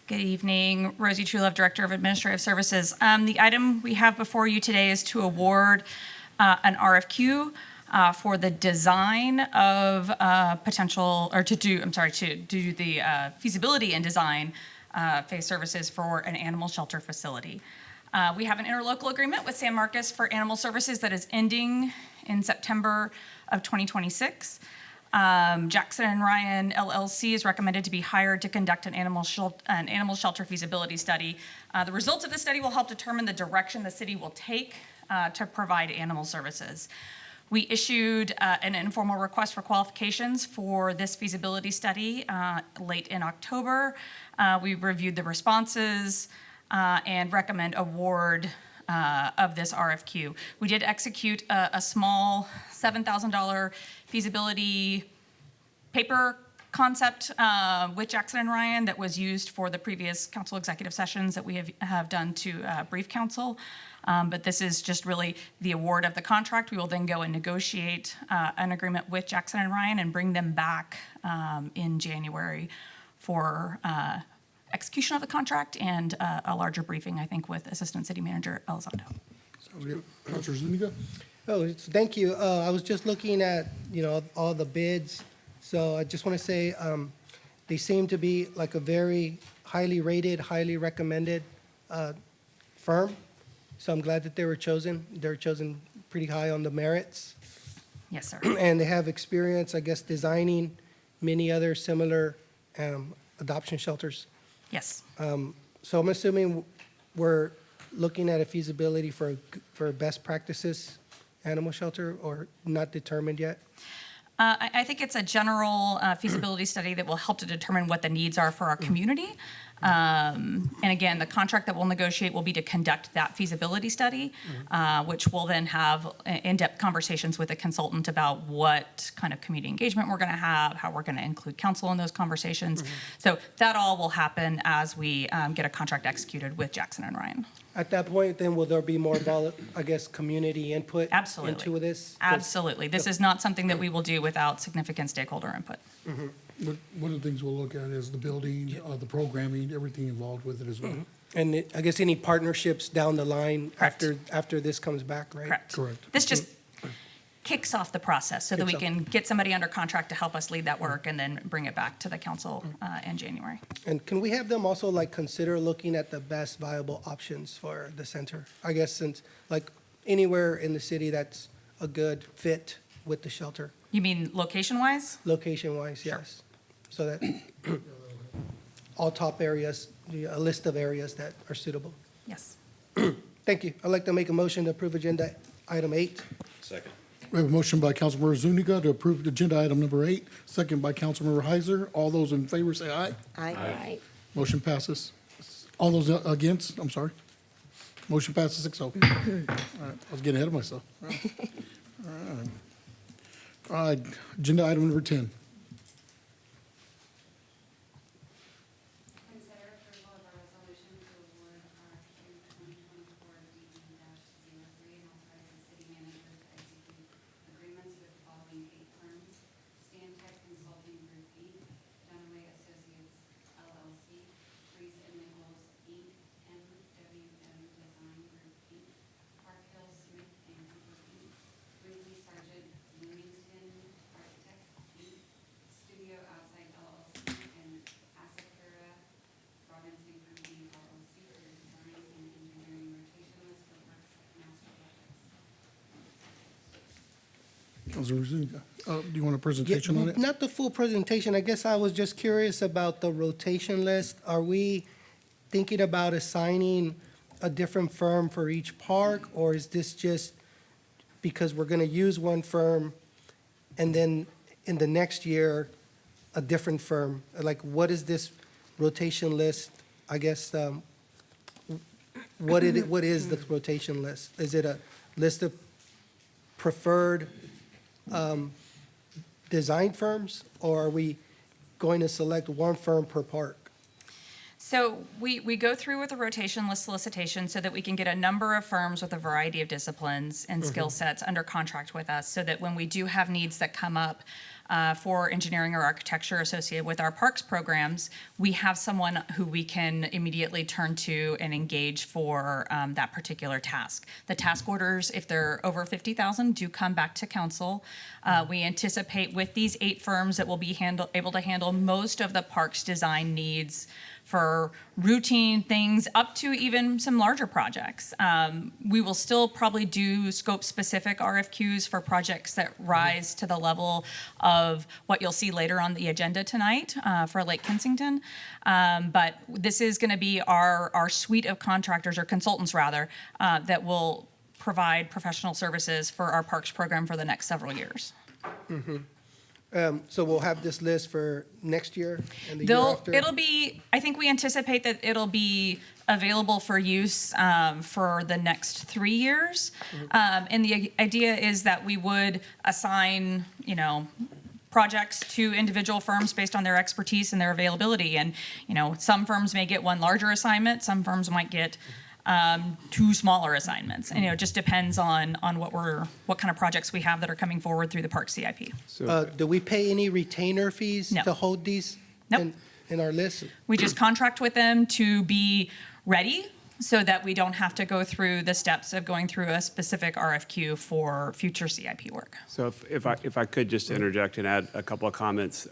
Good evening, Rosie Truelove, Director of Administrative Services. The item we have before you today is to award an RFQ for the design of to do the feasibility and design phase services for an animal shelter facility. We have an interlocal agreement with San Marcos for animal services that is ending in September of 2026. Jackson and Ryan LLC is recommended to be hired to conduct an animal shelter feasibility study. The results of this study will help determine the direction the city will take to provide animal services. We issued an informal request for qualifications for this feasibility study late in October. We reviewed the responses and recommend award of this RFQ. We did execute a small $7,000 feasibility paper concept with Jackson and Ryan that was used for the previous council executive sessions that we have done to brief council. But this is just really the award of the contract. We will then go and negotiate an agreement with Jackson and Ryan and bring them back in January for execution of the contract and a larger briefing, I think, with Assistant City Manager Elizondo. Sounds good. Councilor Zuniga? Thank you. I was just looking at, all the bids. So I just want to say they seem to be like a very highly rated, highly recommended firm. So I'm glad that they were chosen. They're chosen pretty high on the merits. Yes, sir. And they have experience, I guess, designing many other similar adoption shelters. Yes. So I'm assuming we're looking at a feasibility for best practices animal shelter, or not determined yet? I think it's a general feasibility study that will help to determine what the needs are for our community. And again, the contract that we'll negotiate will be to conduct that feasibility study, which will then have in-depth conversations with a consultant about what kind of community engagement we're going to have, how we're going to include council in those conversations. So that all will happen as we get a contract executed with Jackson and Ryan. At that point, then will there be more, I guess, community input Absolutely. into this? Absolutely. This is not something that we will do without significant stakeholder input. One of the things we'll look at is the building, the programming, everything involved with it as well. And I guess any partnerships down the line Correct. after this comes back, right? Correct. Correct. This just kicks off the process so that we Kicks off. can get somebody under contract to help us lead that work and then bring it back to the council in January. And can we have them also like consider looking at the best viable options for the center? I guess since like anywhere in the city that's a good fit with the shelter, You mean location-wise? location-wise, yes. So that all top areas, a list of areas that are suitable. Yes. Thank you. I'd like to make a motion to approve agenda item 8. Second. We have a motion by Councilmember Zuniga to approve agenda item number 8, second by Councilmember Heiser. All those in favor say aye. Aye. Motion passes. All those against, I'm sorry. Motion passes 6-0. All right, I was getting ahead of myself. All right, agenda item number 10. Consider approval of a resolution to award RFQ 2024-DE-03 and authorize the city manager to execute agreements with the following 8 firms: Stantec Consulting Group, Inc., Dunaway Associates, LLC, Reese and Nichols, Inc., MWM Design Group, Inc., Park Hill Smith and Cooper, Inc., Brinkley Sargent, Bloomington Architects, Inc., Studio Outside LLC, and Asakura Robinson Company LLC for design and engineering rotation list for parks master projects. Councilmember Zuniga, do you want a presentation on it? Not the full presentation. I guess I was just curious about the rotation list. Are we thinking about assigning a different firm for each park? Or is this just because we're going to use one firm and then in the next year, a different firm? Like, what is this rotation list? I guess, what is the rotation list? Is it a list of preferred design firms, or are we going to select one firm per park? So we go through with a rotation list solicitation so that we can get a number of firms with a variety of disciplines and skill sets under contract with us, so that when we do have needs that come up for engineering or architecture associated with our parks programs, we have someone who we can immediately turn to and engage for that particular task. The task orders, if they're over 50,000, do come back to council. We anticipate with these 8 firms that will be able to handle most of the parks design needs for routine things up to even some larger projects. We will still probably do scope-specific RFQs for projects that rise to the level of what you'll see later on the agenda tonight for Lake Kensington. But this is going to be our suite of contractors, or consultants rather, that will provide professional services for our parks program for the next several years. So we'll have this list for next year and the year after? It'll be, I think we anticipate that it'll be available for use for the next 3 years. And the idea is that we would assign, projects to individual firms based on their expertise and their availability. And, some firms may get one larger assignment, some firms might get 2 smaller assignments. And, it just depends on what kind of projects we have that are coming forward through the Park CIP. So Do we pay any retainer fees No. to hold these Nope. in our list? We just contract with them to be ready so that we don't have to go through the steps of going through a specific RFQ for future CIP work. So if I could just interject and add a couple of comments.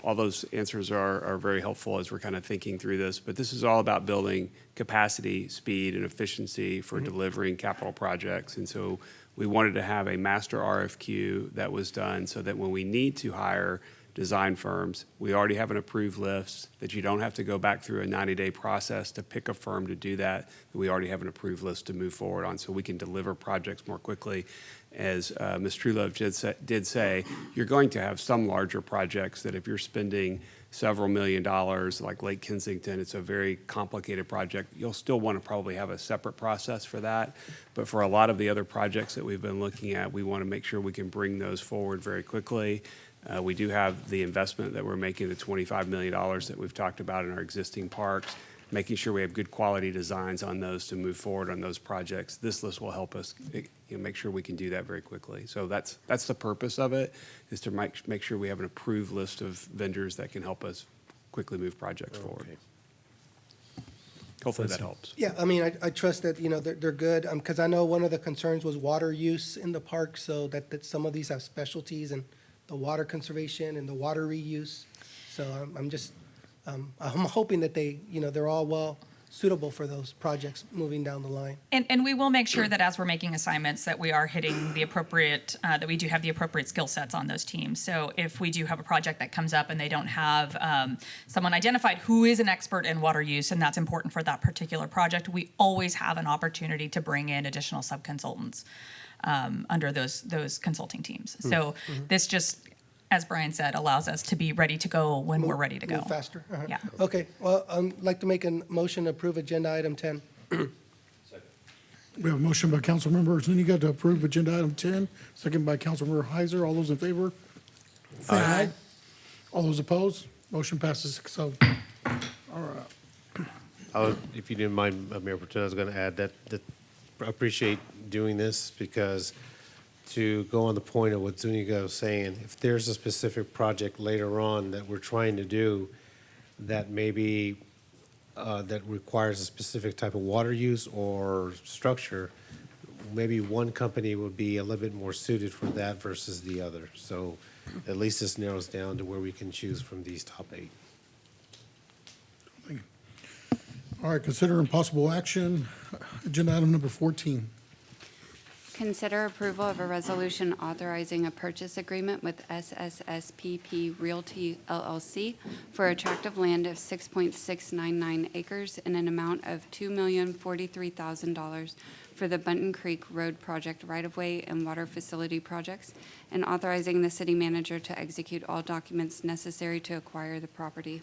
All those answers are very helpful as we're kind of thinking through this, but this is all about building capacity, speed, and efficiency for delivering capital projects. And so we wanted to have a master RFQ that was done so that when we need to hire design firms. We already have an approved list that you don't have to go back through a 90-day process to pick a firm to do that. We already have an approved list to move forward on, so we can deliver projects more quickly. As Ms. Truelove did say, you're going to have some larger projects that if you're spending several $1 million, like Lake Kensington, it's a very complicated project. You'll still want to probably have a separate process for that. But for a lot of the other projects that we've been looking at, we want to make sure we can bring those forward very quickly. We do have the investment that we're making, the $25 million that we've talked about in our existing parks, making sure we have good quality designs on those to move forward on those projects. This list will help us make sure we can do that very quickly. So that's the purpose of it, is to make sure we have an approved list of vendors that can help us quickly move projects forward. Hopefully that helps. Yeah, I mean, I trust that, they're good, because I know one of the concerns was water use in the park, so that some of these have specialties in the water conservation and the water reuse. So I'm hoping that they're all suitable for those projects moving down the line. And we will make sure that as we're making assignments, that we are hitting the appropriate, that we do have the appropriate skill sets on those teams. So if we do have a project that comes up and they don't have someone identified who is an expert in water use, and that's important for that particular project, we always have an opportunity to bring in additional sub-consultants under those consulting teams. So this just, as Brian said, allows us to be ready to go when we're ready to go. Move faster. Uh-huh. Yeah. Okay, well, I'd like to make a motion to approve agenda item 10. We have a motion by Councilmember Zuniga to approve agenda item 10, second by Councilmember Heiser. All those in favor? Say aye. All those opposed? Motion passes 6-0. All right. If you didn't mind, Mayor Protem, I was going to add that I appreciate doing this, because to go on the point of what Zuniga was saying, if there's a specific project later on that we're trying to do that maybe that requires a specific type of water use or structure, maybe one company would be a little bit more suited for that versus the other. So at least this narrows down to where we can choose from these top 8. All right, consider impossible action, agenda item number 14. Consider approval of a resolution authorizing a purchase agreement with SSSPP Realty LLC for a tract of land of 6.699 acres in an amount of $2,043,000 for the Bunton Creek Road Project right-of-way and water facility projects, and authorizing the city manager to execute all documents necessary to acquire the property.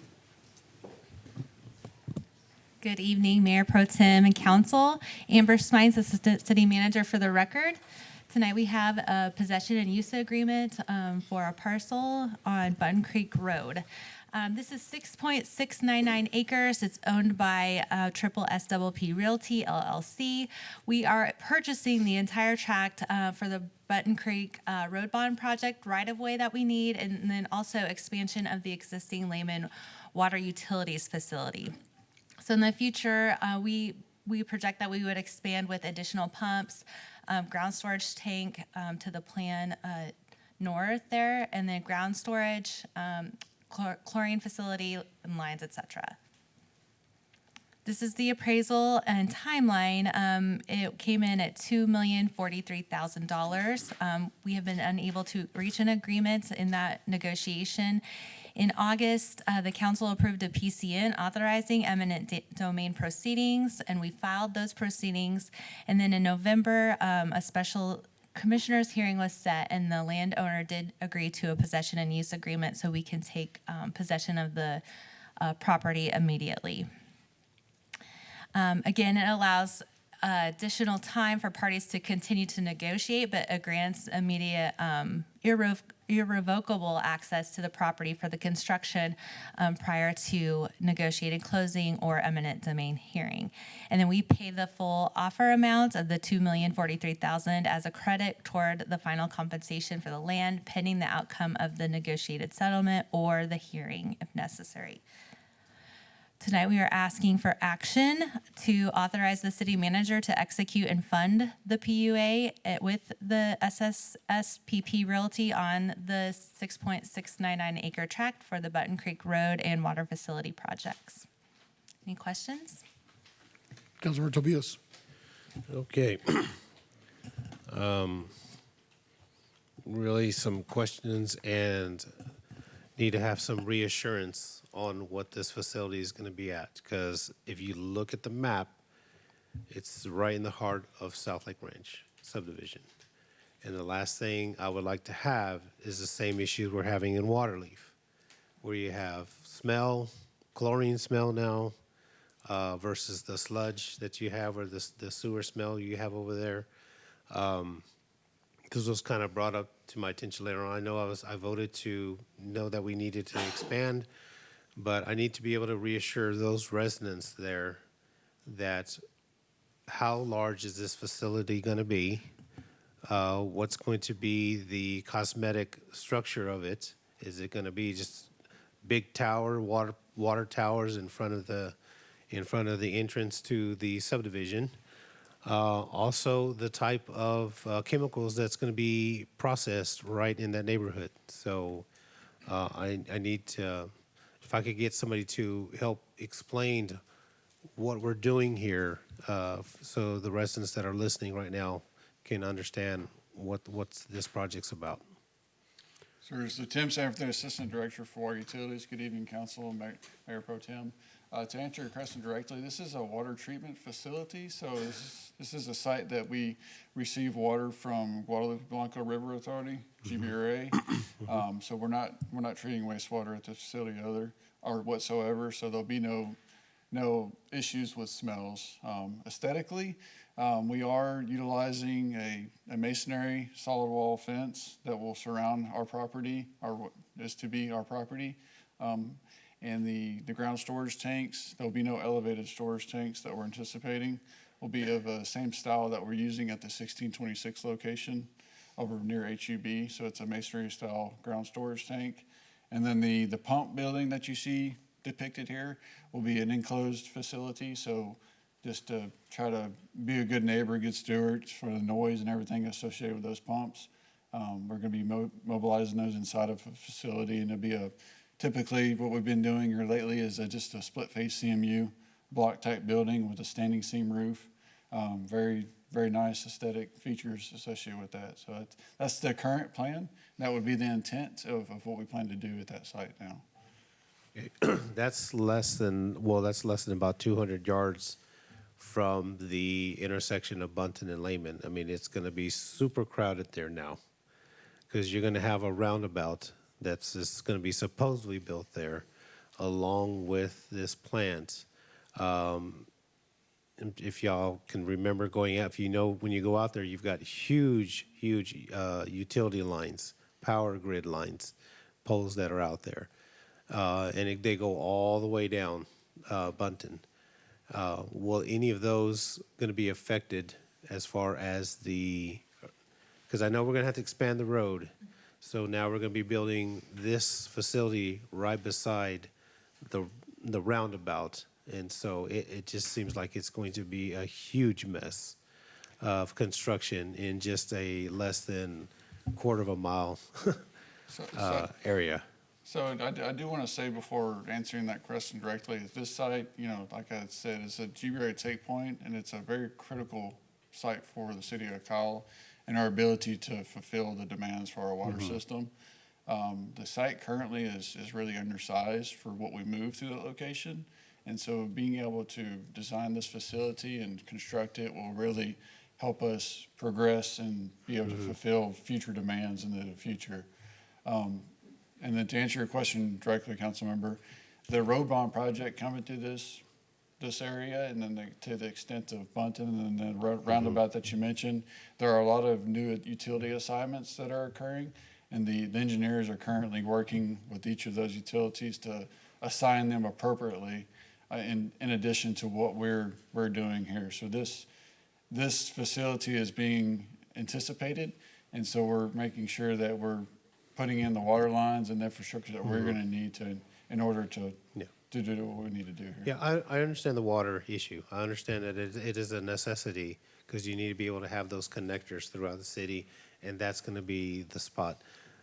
Good evening, Mayor Pro Tem and Council. Amber Smines, Assistant City Manager for the record. Tonight we have a possession and use agreement for a parcel on Bunton Creek Road. This is 6.699 acres. It's owned by Triple SWP Realty LLC. We are purchasing the entire tract for the Bunton Creek Road Bond Project right-of-way that we need, and then also expansion of the existing Lehman Water Utilities facility. So in the future, we project that we would expand with additional pumps, ground storage tank to the plan north there, and then ground storage, chlorine facility, and lines, etc. This is the appraisal and timeline. It came in at $2,043,000. We have been unable to reach an agreement in that negotiation. In August, the council approved a PCN authorizing eminent domain proceedings, and we filed those proceedings. And then in November, a special commissioners hearing was set, and the landowner did agree to a possession and use agreement so we can take possession of the property immediately. Again, it allows additional time for parties to continue to negotiate, but it grants immediate irrevocable access to the property for the construction prior to negotiated closing or eminent domain hearing. And then we pay the full offer amount of the $2,043,000 as a credit toward the final compensation for the land, pending the outcome of the negotiated settlement or the hearing if necessary. Tonight, we are asking for action to authorize the city manager to execute and fund the PUA with the SSSPP Realty on the 6.699 acre tract for the Bunton Creek Road and water facility projects. Any questions? Councilmember Tobias. Okay. Really some questions, and need to have some reassurance on what this facility is going to be at. Because if you look at the map, it's right in the heart of South Lake Ranch subdivision. And the last thing I would like to have is the same issue we're having in Waterleaf, where you have smell, chlorine smell now, versus the sludge that you have or the sewer smell you have over there. Because was kind of brought up to my attention later on. I know I voted to know that we needed to expand, but I need to be able to reassure those residents there that how large is this facility going to be? What's going to be the cosmetic structure of it? Is it going to be just big tower, water towers in front of the entrance to the subdivision? Also, the type of chemicals that's going to be processed right in that neighborhood. So I need to, if I could get somebody to help explain what we're doing here, so the residents that are listening right now can understand what's this project's about. Sir, so Tim Sanford, Assistant Director for Water Utilities. Good evening, Council and Mayor Pro Tem. To answer your question directly, this is a water treatment facility. So this is a site that we receive water from Guadalupe Blanco River Authority, GBRA. So we're not treating wastewater at the facility or whatsoever. So there'll be no issues with smells. Aesthetically, we are utilizing a masonry solid wall fence that will surround our property, or what is to be our property. And the ground storage tanks, there'll be no elevated storage tanks that we're anticipating, will be of the same style that we're using at the 1626 location over near HUB. So it's a masonry style ground storage tank. And then the pump building that you see depicted here will be an enclosed facility. So just to try to be a good neighbor, good steward for the noise and everything associated with those pumps. We're going to be mobilizing those inside of a facility, and it'll be typically what we've been doing here lately is just a split face CMU block type building with a standing seam roof. Very, very nice aesthetic features associated with that. So that's the current plan. That would be the intent of what we plan to do at that site now. That's less than about 200 yards from the intersection of Bunton and Lehman. I mean, it's going to be super crowded there now because you're going to have a roundabout that's just going to be supposedly built there along with this plant. If y'all can remember going out, if you know when you go out there, you've got huge utility lines, power grid lines, poles that are out there. And they go all the way down Bunton. Will any of those going to be affected as far as because I know we're going to have to expand the road. So now we're going to be building this facility right beside the roundabout. And so it just seems like it's going to be a huge mess of construction in just a less than quarter of a mile area. So I do want to say before answering that question directly, this site, like I said, is a GBRA take point, and it's a very critical site for the city of Kyle and our ability to fulfill the demands for our water system. The site currently is really undersized for what we move to the location. And so being able to design this facility and construct it will really help us progress and be able to fulfill future demands into the future. And then to answer your question directly, Councilmember, the road bond project coming to this area, and then to the extent of Bunton and then the roundabout that you mentioned, there are a lot of new utility assignments that are occurring, and the engineers are currently working with each of those utilities to assign them appropriately in addition to what we're doing here. So this facility is being anticipated, and so we're making sure that we're putting in the water lines and the infrastructure that we're going to need in order to do what we need to do here. Yeah, I understand the water issue. I understand that it is a necessity because you need to be able to have those connectors throughout the city, and that's going to be the spot.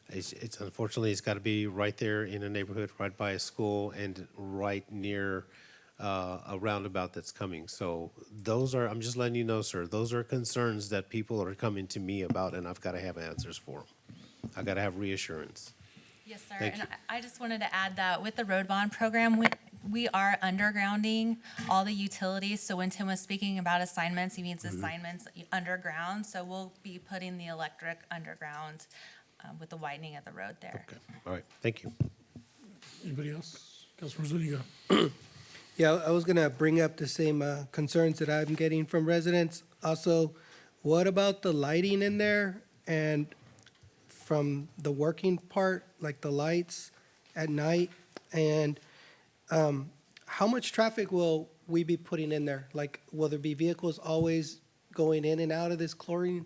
It's unfortunately, it's got to be right there in a neighborhood, right by a school, and right near a roundabout that's coming. So I'm just letting you know, sir, those are concerns that people are coming to me about, and I've got to have answers for them. I got to have reassurance. Yes, sir. Thank And you. I just wanted to add that with the road bond program, we are undergrounding all the utilities. So when Tim was speaking about assignments, he means assignments underground. So we'll be putting the electric underground with the widening of the road there. Okay, all right, thank you. Anybody else? Councilman Zuniga? Yeah, I was gonna bring up the same concerns that I'm getting from residents. Also, what about the lighting in there and from the working part, like the lights at night? And how much traffic will we be putting in there? Like, will there be vehicles always going in and out of this chlorine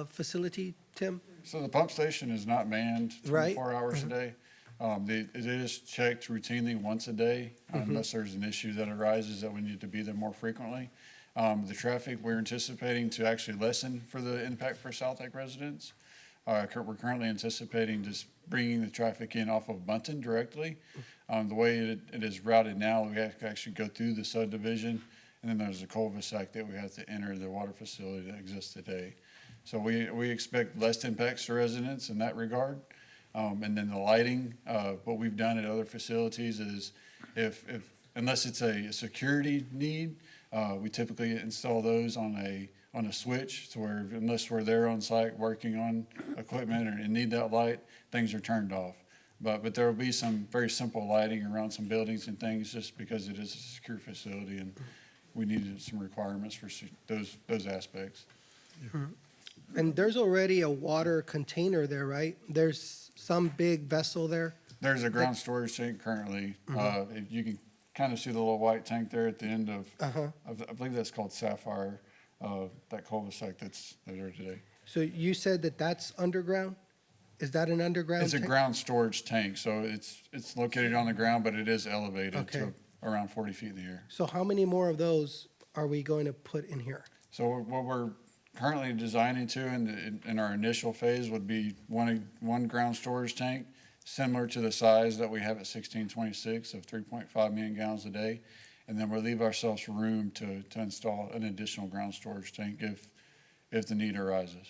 facility, Tim? So the pump station is not manned Right. 24 hours a day. It is checked routinely once a day unless there's an issue that arises that we need to be there more frequently. The traffic we're anticipating to actually lessen for the impact for South Lake residents. We're currently anticipating just bringing the traffic in off of Bunton directly. The way it is routed now, we have to actually go through the subdivision, and then there's a cul-de-sac that we have to enter the water facility that exists today. So we expect less impacts to residents in that regard. And then the lighting, what we've done at other facilities is if unless it's a security need, we typically install those on a switch to where unless we're there on site working on equipment and need that light, things are turned off. But there will be some very simple lighting around some buildings and things just because it is a secure facility and we needed some requirements for those aspects. And there's already a water container there, right? There's some big vessel there. There's a ground storage tank currently. You can kind of see the little white tank there at the end of I believe that's called Sapphire, that cul-de-sac that's there today. So you said that that's underground? Is that an underground It's a tank? ground storage tank, so it's located on the ground, but it is elevated Okay. to around 40 feet in the air. So how many more of those are we going to put in here? So what we're currently designing to in our initial phase would be one ground storage tank, similar to the size that we have at 1626 of 3.5 million gallons a day. And then we'll leave ourselves room to install an additional ground storage tank if the need arises.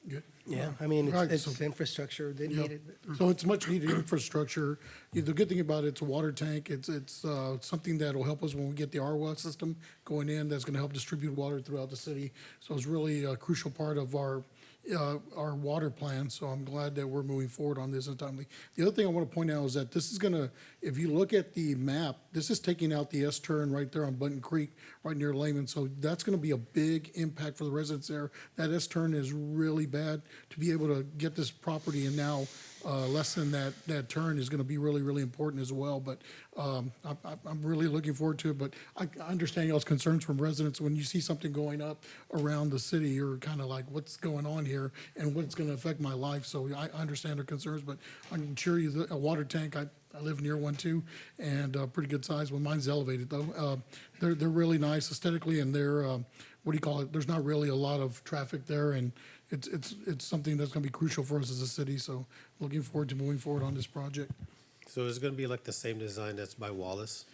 Good. Yeah, I mean, Right, it's so- infrastructure that Yep. needed. So it's much needed infrastructure. The good thing about it's a water tank. It's something that'll help us when we get the RWA system going in. That's going to help distribute water throughout the city. So it's really a crucial part of our water plan. So I'm glad that we're moving forward on this in timely. The other thing I want to point out is that this is going to, if you look at the map, this is taking out the S turn right there on Button Creek, right near Lehman. So that's going to be a big impact for the residents there. That S turn is really bad. To be able to get this property and now lessen that turn is going to be really, really important as well. But I'm really looking forward to it. But I understand y'all's concerns from residents. When you see something going up around the city, you're kind of like, what's going on here and what's going to affect my life? So I understand their concerns, but I can assure you a water tank, I live near one too, and pretty good size. Well, mine's elevated though. They're really nice aesthetically, and they're what do you call it? There's not really a lot of traffic there, and it's something that's going to be crucial for us as a city. So looking forward to moving forward on this project. So it's gonna be like the same design that's by Wallace?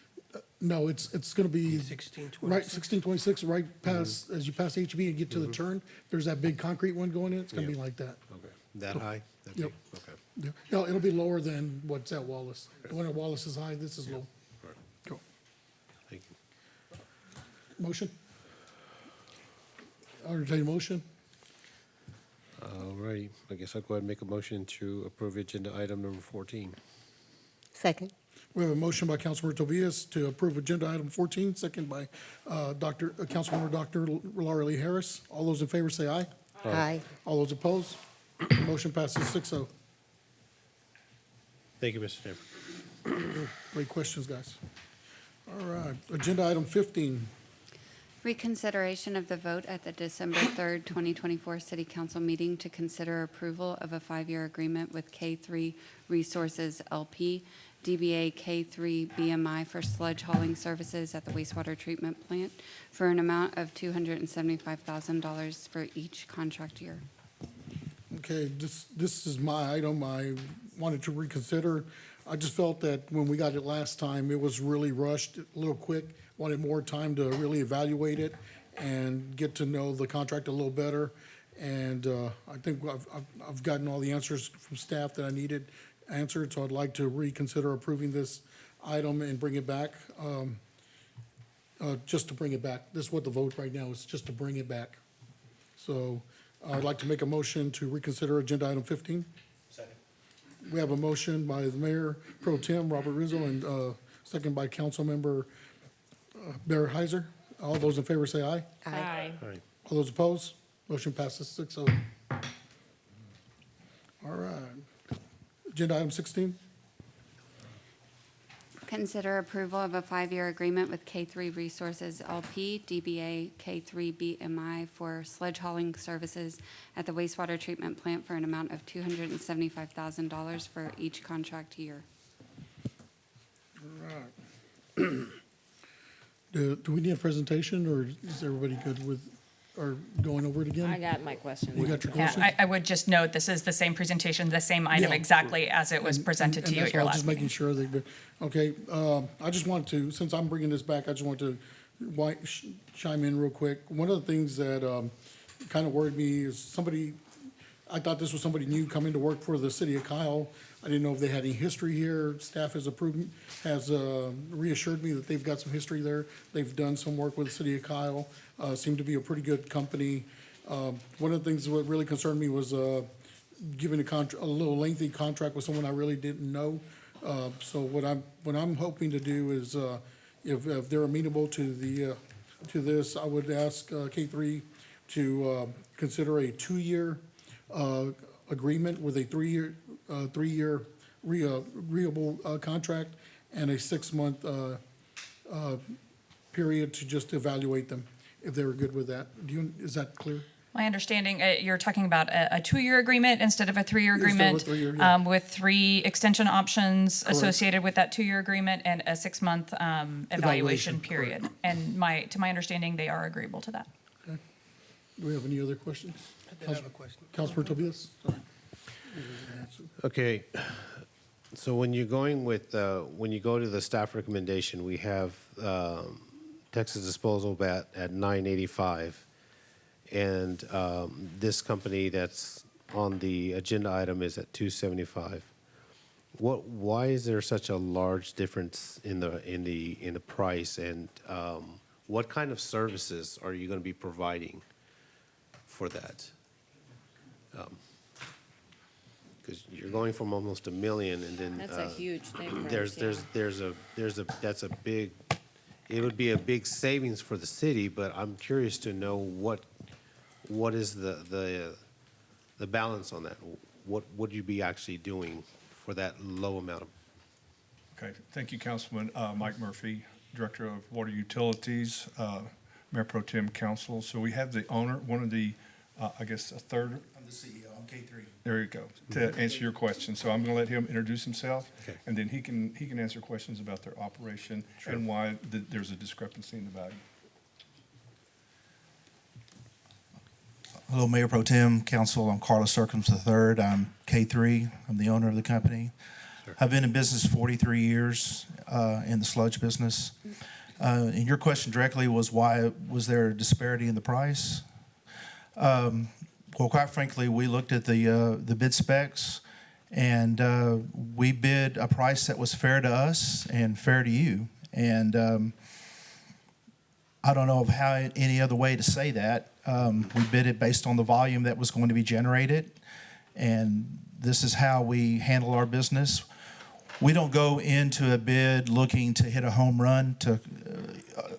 No, it's going to be 1626. right 1626, right past as you pass HB and get to the turn. There's that big concrete one going in. It's going to be like that. Okay. That high? That Yep. big? Okay. Yeah, no, it'll be lower than what's at Wallace. The one at Wallace is high. This is low. Right. Go. Thank you. Motion. I'll entertain a motion. All righty, I guess I'll go ahead and make a motion to approve agenda item number 14. Second. We have a motion by Councilmember Tobias to approve agenda item 14, second by Councilmember Dr. Laura Lee Harris. All those in favor say aye. Aye. All those opposed? Motion passes 6-0. Thank you, Mr. Chairman. Great questions, guys. All right, agenda item 15. Reconsideration of the vote at the December 3rd, 2024 City Council meeting to consider approval of a 5-year agreement with K3 Resources LP, DBA K3 BMI for sludge hauling services at the wastewater treatment plant for an amount of $275,000 for each contract year. Okay, this is my item. I wanted to reconsider. I just felt that when we got it last time, it was really rushed, a little quick. Wanted more time to really evaluate it and get to know the contract a little better. And I think I've gotten all the answers from staff that I needed answered, so I'd like to reconsider approving this item and bring it back, just to bring it back. This is what the vote right now is, just to bring it back. So I'd like to make a motion to reconsider agenda item 15. Second. We have a motion by the Mayor Pro Tem Robert Rizzo and second by Councilmember Barry Heiser. All those in favor say aye. Aye. All those opposed? Motion passes 6-0. All right. Agenda item 16. Consider approval of a 5-year agreement with K3 Resources LP, DBA K3 BMI for sledge hauling services at the wastewater treatment plant for an amount of $275,000 for each contract year. All right. Do we need a presentation, or is everybody good with, or going over it again? I got my question. You got your Yeah, questions? I would just note, this is the same presentation, the same item Yeah. exactly as it was presented to you at your last Just making meeting. sure that, okay, I just want to, since I'm bringing this back, I just want to chime in real quick. One of the things that kind of worried me is somebody, I thought this was somebody new coming to work for the city of Kyle. I didn't know if they had any history here. Staff has reassured me that they've got some history there. They've done some work with the city of Kyle, seemed to be a pretty good company. One of the things that really concerned me was giving a little lengthy contract with someone I really didn't know. So what I'm hoping to do is, if they're amenable to this, I would ask K3 to consider a 2-year agreement with a 3-year agreeable contract and a 6-month period to just evaluate them, if they were good with that. Is that clear? My understanding, you're talking about a 2-year agreement instead of a 3-year Instead of a agreement, 3-year, yeah. with 3 extension options Correct. associated with that 2-year agreement and a 6-month evaluation correct. period. And to my understanding, they are agreeable to that. Okay. Do we have any other questions? I did have a question. Councilor Tobias? Sorry. Okay, so when you're going with, when you go to the staff recommendation, we have Texas Disposal at $9.85. And this company that's on the agenda item is at $2.75. Why is there such a large difference in the price, and what kind of services are you going to be providing for that? Because you're going from almost $1 million, and then That's a huge difference. that's a big, it would be a big savings for the city, but I'm curious to know what is the balance on that? What would you be actually doing for that low amount of? Okay, thank you, Councilman. Mike Murphy, Director of Water Utilities, Mayor Pro Tem Council. So we have the owner, one of the, I guess, a third. I'm the CEO. I'm K3. There you go, to answer your question. So I'm going to let him introduce himself, Okay. and then he can answer questions about their operation and why there's a discrepancy in the value. Hello, Mayor Pro Tem, Council. I'm Carlos Circums III. I'm K3. I'm the owner of the company. I've been in business 43 years in the sludge business. And your question directly was, why was there a disparity in the price? Well, quite frankly, we looked at the bid specs, and we bid a price that was fair to us and fair to you. And I don't know of how any other way to say that. We bid it based on the volume that was going to be generated, and this is how we handle our business. We don't go into a bid looking to hit a home run.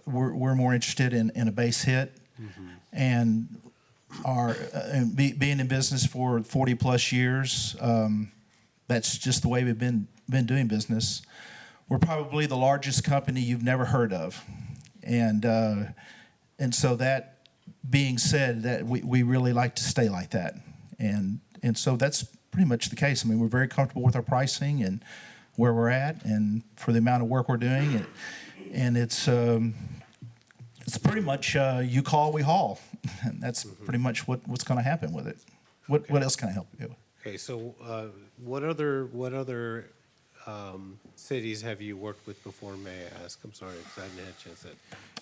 We're more interested in a base hit, and being in business for 40 plus years, that's just the way we've been doing business. We're probably the largest company you've never heard of, and so that being said, that we really like to stay like that, and so that's pretty much the case. I mean, we're very comfortable with our pricing and where we're at, and for the amount of work we're doing, and it's pretty much you call, we haul, and that's pretty much what's going to happen with it. What else can I help you with? Okay, so what other cities have you worked with before, may I ask? I'm sorry, because I hadn't had a chance to.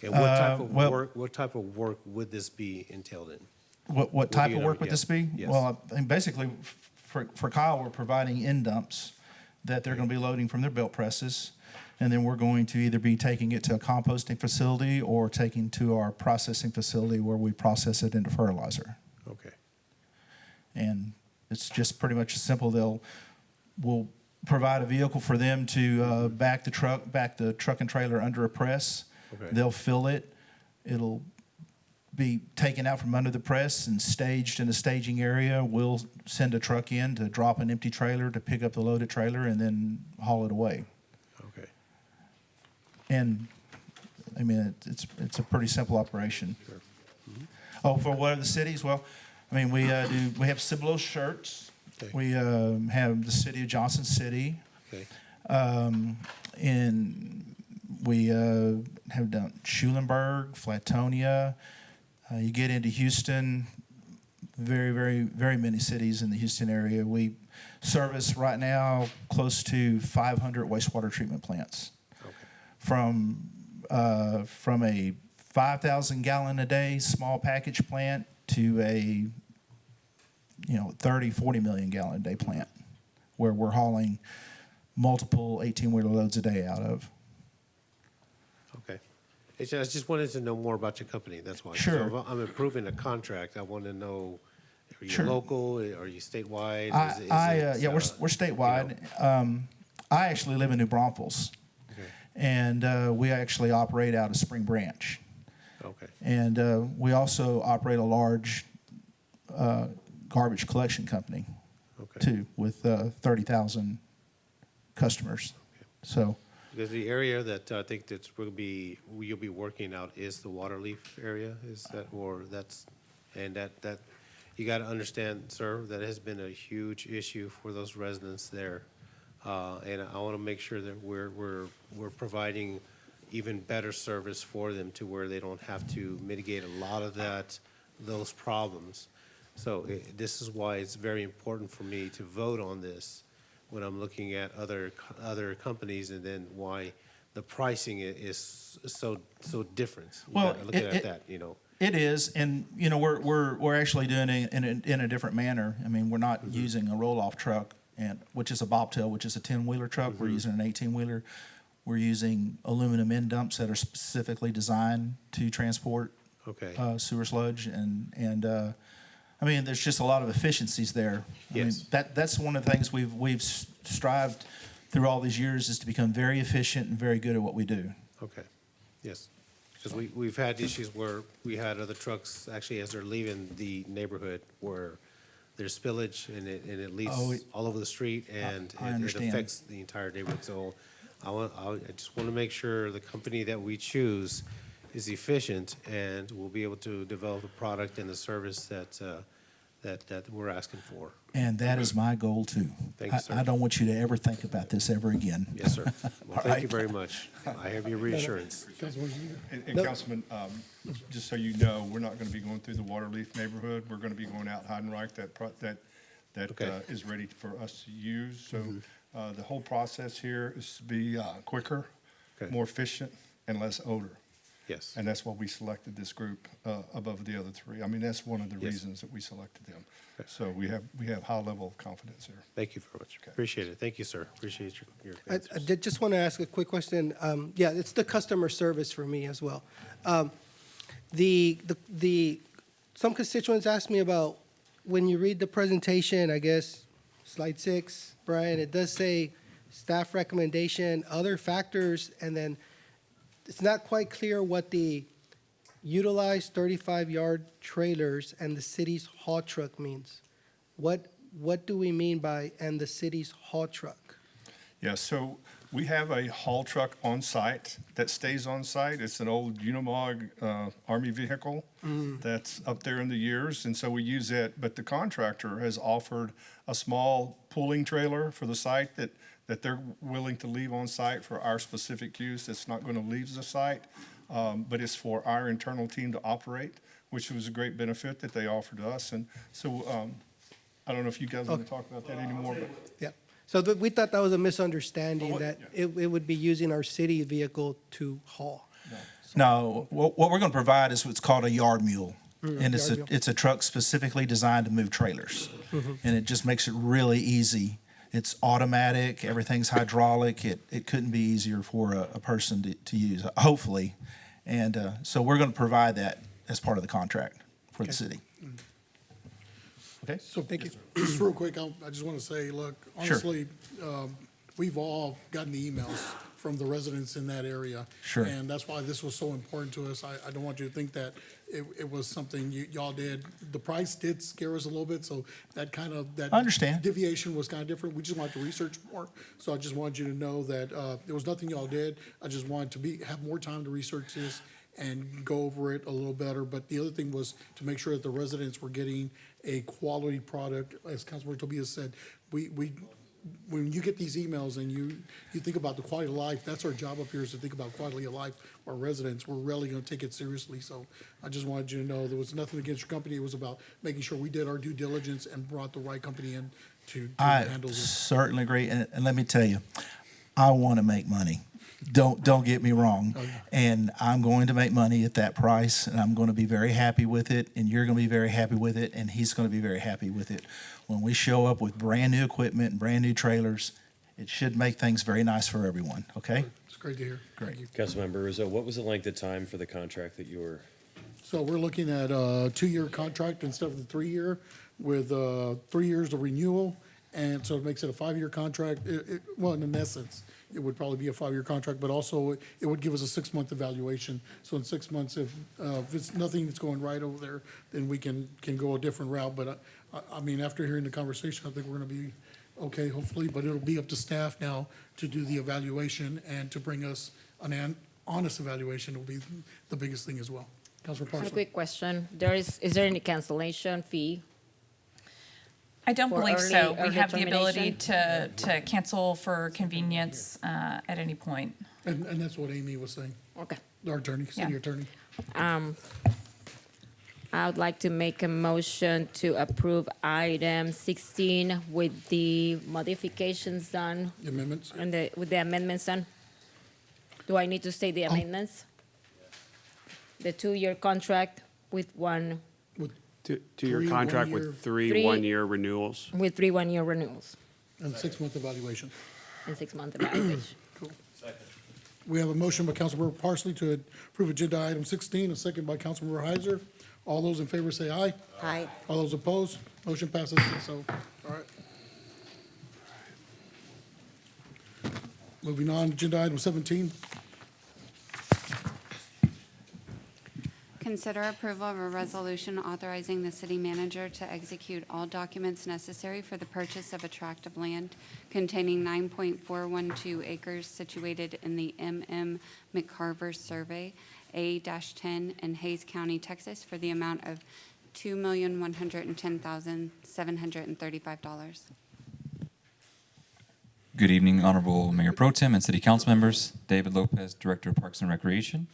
And what type of work would this be entailed in? What type do of you work know? would Yeah. this be? Yes. Well, I mean, basically, for Kyle, we're providing end dumps that they're going to be loading from their belt presses. And then we're going to either be taking it to a composting facility or taking to our processing facility where we process it into fertilizer. Okay. And it's just pretty much simple. We'll provide a vehicle for them to back the truck and trailer under a press. Okay. They'll fill it. It'll be taken out from under the press and staged in a staging area. We'll send a truck in to drop an empty trailer to pick up the loaded trailer and then haul it away. Okay. And I mean, it's a pretty simple operation. Sure. Oh, for what are the cities? Well, I mean, we have Cibolo shirts. Okay. We have the city of Johnson City. Okay. And we have done Schulenburg, Flatonia. You get into Houston, very, very, very many cities in the Houston area. We service right now close to 500 wastewater treatment plants. Okay. From a 5,000 gallon a day small package plant to a 30, 40 million gallon a day plant where we're hauling multiple 18-wheeler loads a day out of. Okay. I just wanted to know more about your company, that's why. Sure. So if I'm approving a contract, I want to know, are you Sure. local, are you statewide? We're statewide. I actually live in New Braunfels, Okay. and we actually operate out of Spring Branch. Okay. And we also operate a large garbage collection company, Okay. too, with 30,000 customers. So, Because the area that I think you'll be working out is the Waterleaf area, is that, or that's, and that you got to understand, sir, that has been a huge issue for those residents there. And I want to make sure that we're providing even better service for them to where they don't have to mitigate a lot of those problems. So this is why it's very important for me to vote on this when I'm looking at other companies, and then why the pricing is so different. You Well, gotta look at that, it is, and we're actually doing it in a different manner. I mean, we're not using a roll-off truck, which is a bobtail, which is a 10-wheeler truck. We're using an 18-wheeler. We're using aluminum end dumps that are specifically designed to transport Okay. sewer sludge, and I mean, there's just a lot of efficiencies there. Yes. I mean, that's one of the things we've strived through all these years, is to become very efficient and very good at what we do. Okay, yes. Because we've had issues where we had other trucks, actually, as they're leaving the neighborhood, where there's spillage and it leaks all over the street, and I it understand. affects the entire neighborhood. So I just want to make sure the company that we choose is efficient, and we'll be able to develop a product and the service that we're asking for. And that is my goal, too. Thank you, sir. I don't want you to ever think about this ever again. Yes, sir. Well, thank you right. very much. I have your reassurance. And Councilman, just so you know, we're not going to be going through the Waterleaf neighborhood. We're going to be going out Heidenreich, that Okay. is ready for us to use. So the whole process here is to be quicker, Okay. more efficient, and less odor. Yes. And that's why we selected this group above the other three. I mean, that's one of the Yes. reasons that we selected them. So we have high level of confidence here. Thank you very much. Okay. Appreciate it. Thank you, sir. Appreciate your I answers. did just want to ask a quick question. Yeah, it's the customer service for me as well. Some constituents ask me about, when you read the presentation, I guess, slide 6, Brian, it does say staff recommendation, other factors, and then it's not quite clear what the utilized 35-yard trailers and the city's haul truck means. What do we mean by "and the city's haul truck"? Yeah, so we have a haul truck on site that stays on site. It's an old Unimog Army vehicle that's up there in the years, and so we use it. But the contractor has offered a small pulling trailer for the site that they're willing to leave on site for our specific use. It's not going to leave the site, but it's for our internal team to operate, which was a great benefit that they offered us. And so I don't know if you guys want to talk about that anymore, but Yeah. So we thought that was a misunderstanding, Well, that it would be using our city vehicle to haul. No, what we're going to provide is what's called a yard mule. And it's a truck specifically designed to move trailers. And it just makes it really easy. It's automatic, everything's hydraulic. It couldn't be easier for a person to use, hopefully. And so we're going to provide that as part of the contract for the city. Okay? So, thank you. Just real quick, I just want to say, look, Sure. honestly, we've all gotten the emails from the residents in that area. Sure. And that's why this was so important to us. I don't want you to think that it was something y'all did. The price did scare us a little bit, so that I understand. deviation was kind of different. We just wanted to research more. So I just wanted you to know that there was nothing y'all did. I just wanted to have more time to research this and go over it a little better. But the other thing was to make sure that the residents were getting a quality product. As Councilmember Tobias said, when you get these emails and you think about the quality of life, that's our job up here, is to think about quality of life for our residents. We're really going to take it seriously. So I just wanted you to know there was nothing against your company. It was about making sure we did our due diligence and brought the right company in to I handle this. certainly agree. And let me tell you, I want to make money. Don't get me wrong. And I'm going to make money at that price, and I'm going to be very happy with it, and you're going to be very happy with it, and he's going to be very happy with it. When we show up with brand new equipment and brand new trailers, it should make things very nice for everyone, okay? It's great to hear. Great. Thank you. Councilmember Rizzo, what was the length of time for the contract that you were? So we're looking at a 2-year contract instead of the 3-year, with 3 years of renewal. And so it makes it a 5-year contract. Well, in essence, it would probably be a 5-year contract, but also it would give us a 6-month evaluation. So in 6 months, if it's nothing that's going right over there, then we can go a different route. But I mean, after hearing the conversation, I think we're going to be okay, hopefully. But it'll be up to staff now to do the evaluation and to bring us an honest evaluation will be the biggest thing as well. Councilor A Parsley. quick question. Is there any cancellation fee? I don't For believe so. early We have the ability termination? to cancel for convenience at any point. And that's what Amy was saying, Okay. our attorney, city Yeah. attorney. I would like to make a motion to approve item 16 with the modifications done The amendments. and with the amendments done. Do I need to state the amendments? The 2-year contract with one, Two-year contract with Three- 3 one-year renewals. with 3 1-year renewals And 6-month evaluation. and 6-month evaluation. Cool. We have a motion by Councilmember Parsley to approve agenda item 16, a second by Councilmember Heiser. All those in favor say aye. Aye. All those opposed, motion passes 6-0. All right. Moving on, agenda item 17. Consider approval of a resolution authorizing the city manager to execute all documents necessary for the purchase of a tract of land containing 9.412 acres situated in the M.M. McCarver Survey, A-10 in Hayes County, Texas, for the amount of $2,110,735. Good evening, Honorable Mayor Pro Tem and City Council members. David Lopez, Director of Parks and Recreation.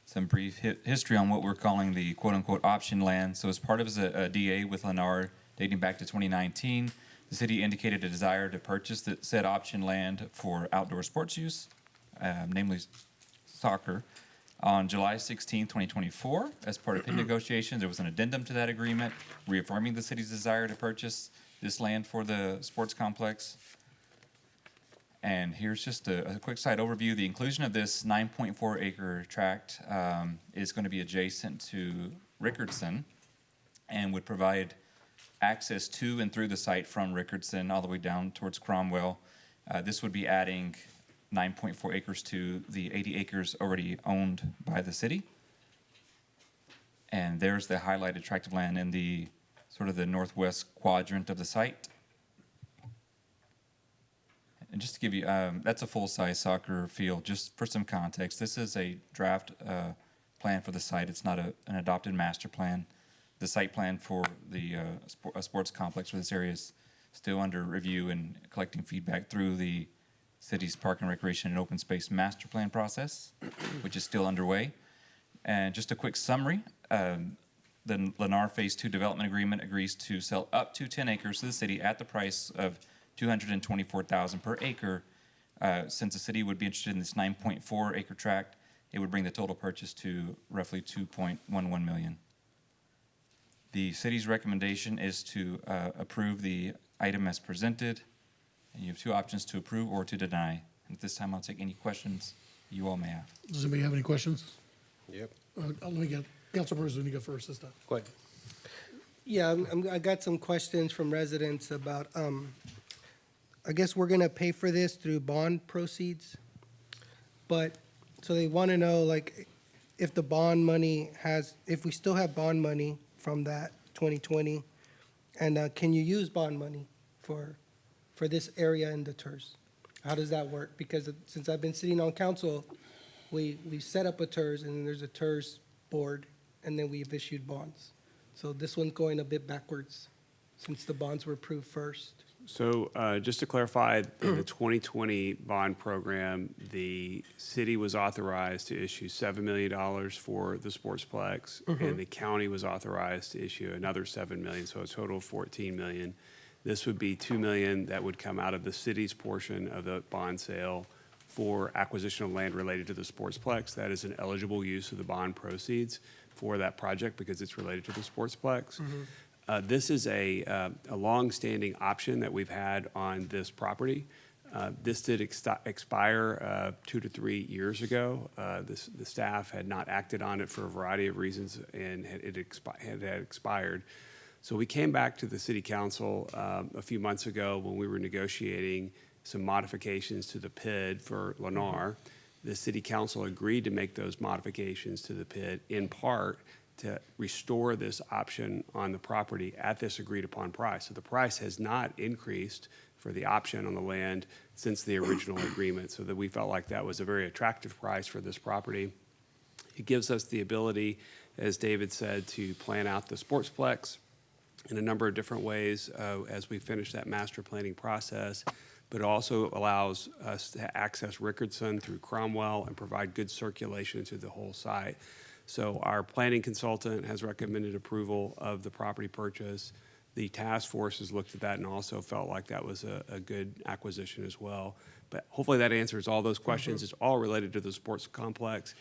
Some brief history on what we're calling the quote-unquote option land. So as part of a DA with Lennar dating back to 2019, the city indicated a desire to purchase the said option land for outdoor sports use, namely soccer. On July 16, 2024, as part of PIN negotiations, there was an addendum to that agreement reaffirming the city's desire to purchase this land for the sports complex. And here's just a quick side overview. The inclusion of this 9.4 acre tract is going to be adjacent to Rickardson and would provide access to and through the site from Rickardson all the way down towards Cromwell. This would be adding 9.4 acres to the 80 acres already owned by the city. And there's the highlighted tract of land in the sort of the northwest quadrant of the site. And just to give you, that's a full-size soccer field. Just for some context, this is a draft plan for the site. It's not an adopted master plan. The site plan for the sports complex for this area is still under review and collecting feedback through the city's Park and Recreation and Open Space Master Plan process, which is still underway. And just a quick summary, the Lennar Phase 2 Development Agreement agrees to sell up to 10 acres to the city at the price of $224,000 per acre. Since the city would be interested in this 9.4 acre tract, it would bring the total purchase to roughly $2.11 million. The city's recommendation is to approve the item as presented. And you have two options: to approve or to deny. And at this time, I'll take any questions you all may have. Does anybody have any questions? Yep. Let me get, Councilperson, you go first this time. Go ahead. Yeah, I got some questions from residents about, I guess we're gonna pay for this through bond proceeds. But, so they wanna know, like, if the bond money if we still have bond money from that 2020, and can you use bond money for this area in the TERS? How does that work? Because since I've been sitting on council, we set up a TERS, and then there's a TERS board, and then we've issued bonds. So this one's going a bit backwards, since the bonds were approved first. So just to clarify, in the 2020 bond program, the city was authorized to issue $7 million for the Sportsplex, and the county was authorized to issue another $7 million, so a total of $14 million. This would be $2 million that would come out of the city's portion of the bond sale for acquisition of land related to the Sportsplex. That is an eligible use of the bond proceeds for that project because it's related to the Sportsplex. This is a long-standing option that we've had on this property. This did expire 2 to 3 years ago. The staff had not acted on it for a variety of reasons, and it had expired. So we came back to the city council a few months ago when we were negotiating some modifications to the PID for Lennar. The city council agreed to make those modifications to the PID in part to restore this option on the property at this agreed upon price. So the price has not increased for the option on the land since the original agreement, so that we felt like that was a very attractive price for this property. It gives us the ability, as David said, to plan out the Sportsplex in a number of different ways as we finish that master planning process, but it also allows us to access Rickardson through Cromwell and provide good circulation to the whole site. So our planning consultant has recommended approval of the property purchase. The task force has looked at that and also felt like that was a good acquisition as well. But hopefully that answers all those questions. It's all related to the sports complex.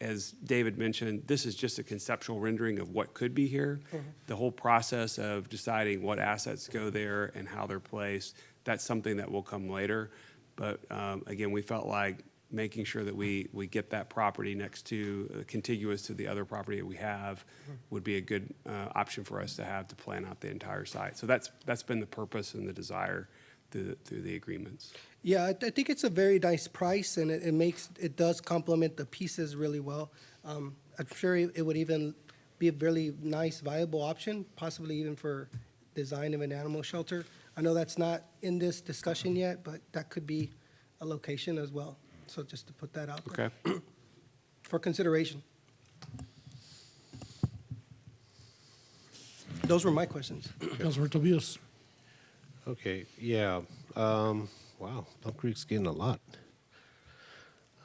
As David mentioned, this is just a conceptual rendering of what could be here. The whole process of deciding what assets go there and how they're placed, that's something that will come later. But again, we felt like making sure that we get that property next to, contiguous to the other property that we have would be a good option for us to have to plan out the entire site. So that's been the purpose and the desire through the agreements. Yeah, I think it's a very nice price, and it does complement the pieces really well. I'm sure it would even be a really nice, viable option, possibly even for design of an animal shelter. I know that's not in this discussion yet, but that could be a location as well. So just to put that out there. Okay. For consideration. Those were my questions. Councilor Tobias. Okay, yeah. Wow, Plum Creek's getting a lot.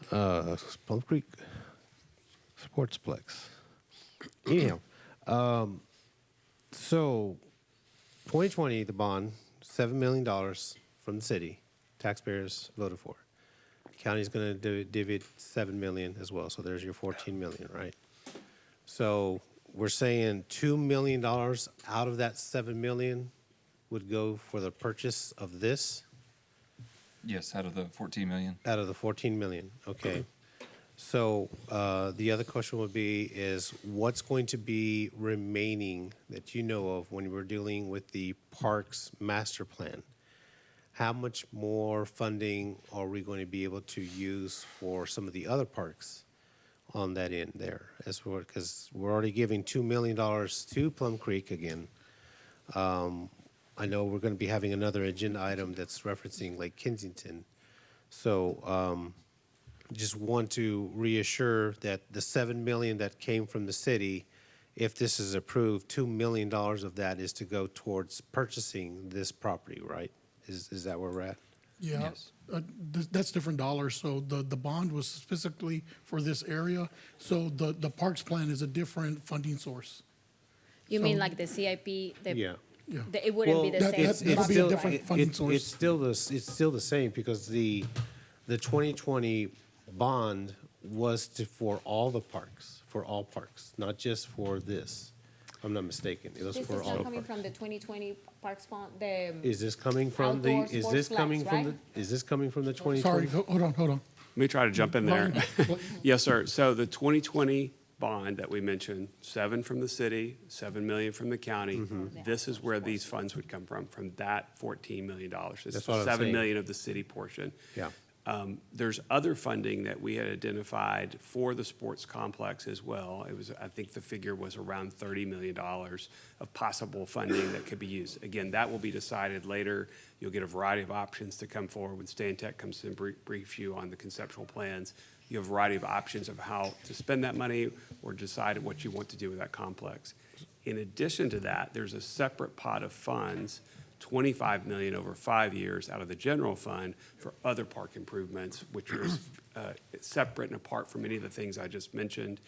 Plum Creek Sportsplex. Anyhow, so 2020, the bond, $7 million from the city, taxpayers voted for. County's going to divvy $7 million as well, so there's your $14 million, right? So we're saying $2 million out of that $7 million would go for the purchase of this? Yes, out of the 14 million. Out of the 14 million, okay. So the other question would be is what's going to be remaining that you know of when we're dealing with the parks master plan? How much more funding are we going to be able to use for some of the other parks on that end there? Because we're already giving $2 million to Plum Creek again. I know we're going to be having another agenda item that's referencing Lake Kensington. So just want to reassure that the $7 million that came from the city, if this is approved, $2 million of that is to go towards purchasing this property, right? Is that where we're at? Yeah, Yes. that's different dollars. So the bond was specifically for this area. So the parks plan is a different funding source. You mean So- like the CIP? Yeah. Yeah. It wouldn't be the That- same. that- that'll be a budget, different right? funding source. It's still the same because the 2020 bond was for all the parks, for all parks, not just for this. I'm not mistaken. It was This for is all. not coming from the 2020 Parks Fund, the. Is this coming from the, Outdoor is sports this flex, coming from the, right? is this coming from the 2020? Sorry, hold on. Let me try to jump in there. Ryan, Yes, sir. So the 2020 bond that we mentioned, 7 from the city, 7 million from the county. This is where these funds would come from that $14 million. It's That's what I'm 7 saying. million of the city portion. Yeah. There's other funding that we had identified for the sports complex as well. It was, I think the figure was around $30 million of possible funding that could be used. Again, that will be decided later. You'll get a variety of options to come forward when Stan Tech comes to brief you on the conceptual plans. You have a variety of options of how to spend that money or decide what you want to do with that complex. In addition to that, there's a separate pot of funds, $25 million over 5 years out of the general fund for other park improvements, which is separate and apart from any of the things I just mentioned.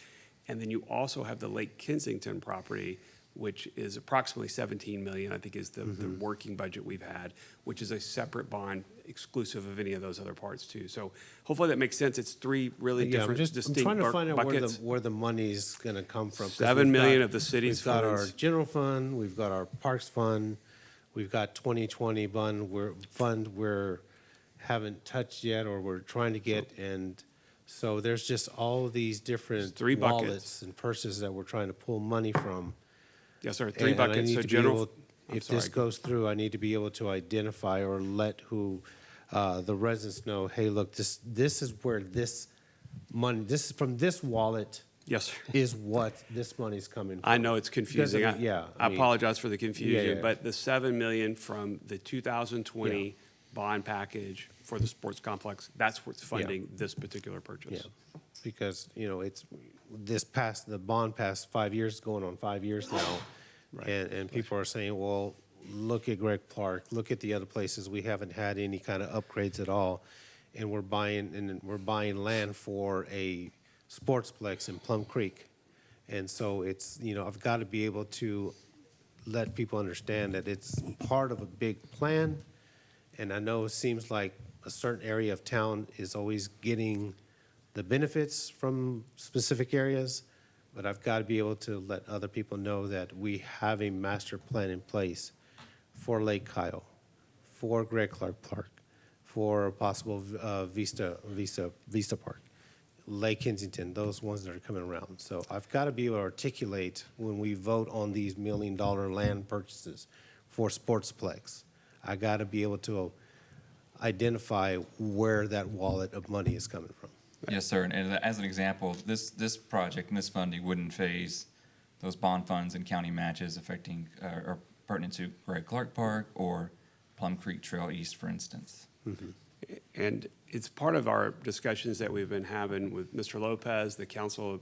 And then you also have the Lake Kensington property, which is approximately 17 million, I think is the working budget we've had, which is a separate bond exclusive of any of those other parts too. So hopefully that makes sense. It's 3 really Yeah, different, I'm distinct trying to find out buckets. where the money's gonna come from. 'cause 7 we've million got- of the city's We've got our funds. general fund, we've got our parks fund, we've got 2020 fund we're haven't touched yet or we're trying to get. And so there's just all of these different 3 buckets. wallets and purses that we're trying to pull money from. Yes, sir, 3 And I buckets. need So to be general, able- If this goes through, I need to be able to identify or let the residents know, hey, look, this is where this money, this is from this wallet yes, sir. is what this money's coming from. I know it's confusing. Because, I mean, yeah, I I mean- apologize for the confusion, yeah. but the 7 million from the 2020 bond package for the sports complex, that's what's funding this particular purchase. Yeah, because, it's, the bond passed 5 years, going on 5 years now. And people are saying, well, look at Greg Park, look at the other places, we haven't had any kind of upgrades at all. And we're buying land for a sportsplex in Plum Creek. And so it's, I've got to be able to let people understand that it's part of a big plan. And I know it seems like a certain area of town is always getting the benefits from specific areas, but I've got to be able to let other people know that we have a master plan in place for Lake Kyle, for Greg Clark Park, for a possible Vista Park, Lake Kensington, those ones that are coming around. So I've got to be able to articulate when we vote on these $1 million land purchases for Sportsplex. I got to be able to identify where that wallet of money is coming from. Yes, sir. And as an example, this project and this funding wouldn't phase those bond funds and county matches affecting or pertinent to Greg Clark Park or Plum Creek Trail East, for instance. And it's part of our discussions that we've been having with Mr. Lopez, the council,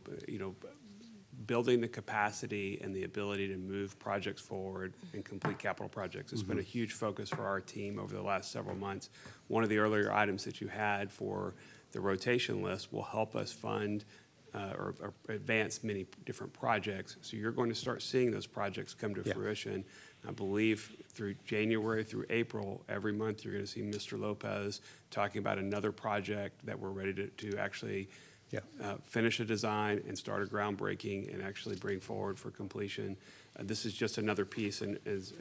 building the capacity and the ability to move projects forward and complete capital projects. It's been a huge focus for our team over the last several months. One of the earlier items that you had for the rotation list will help us fund or advance many different projects. So you're going to start seeing those projects come to fruition. I believe through January through April, every month you're going to see Mr. Lopez talking about another project that we're ready to actually finish a design and start a groundbreaking and actually bring forward for completion. This is just another piece, and as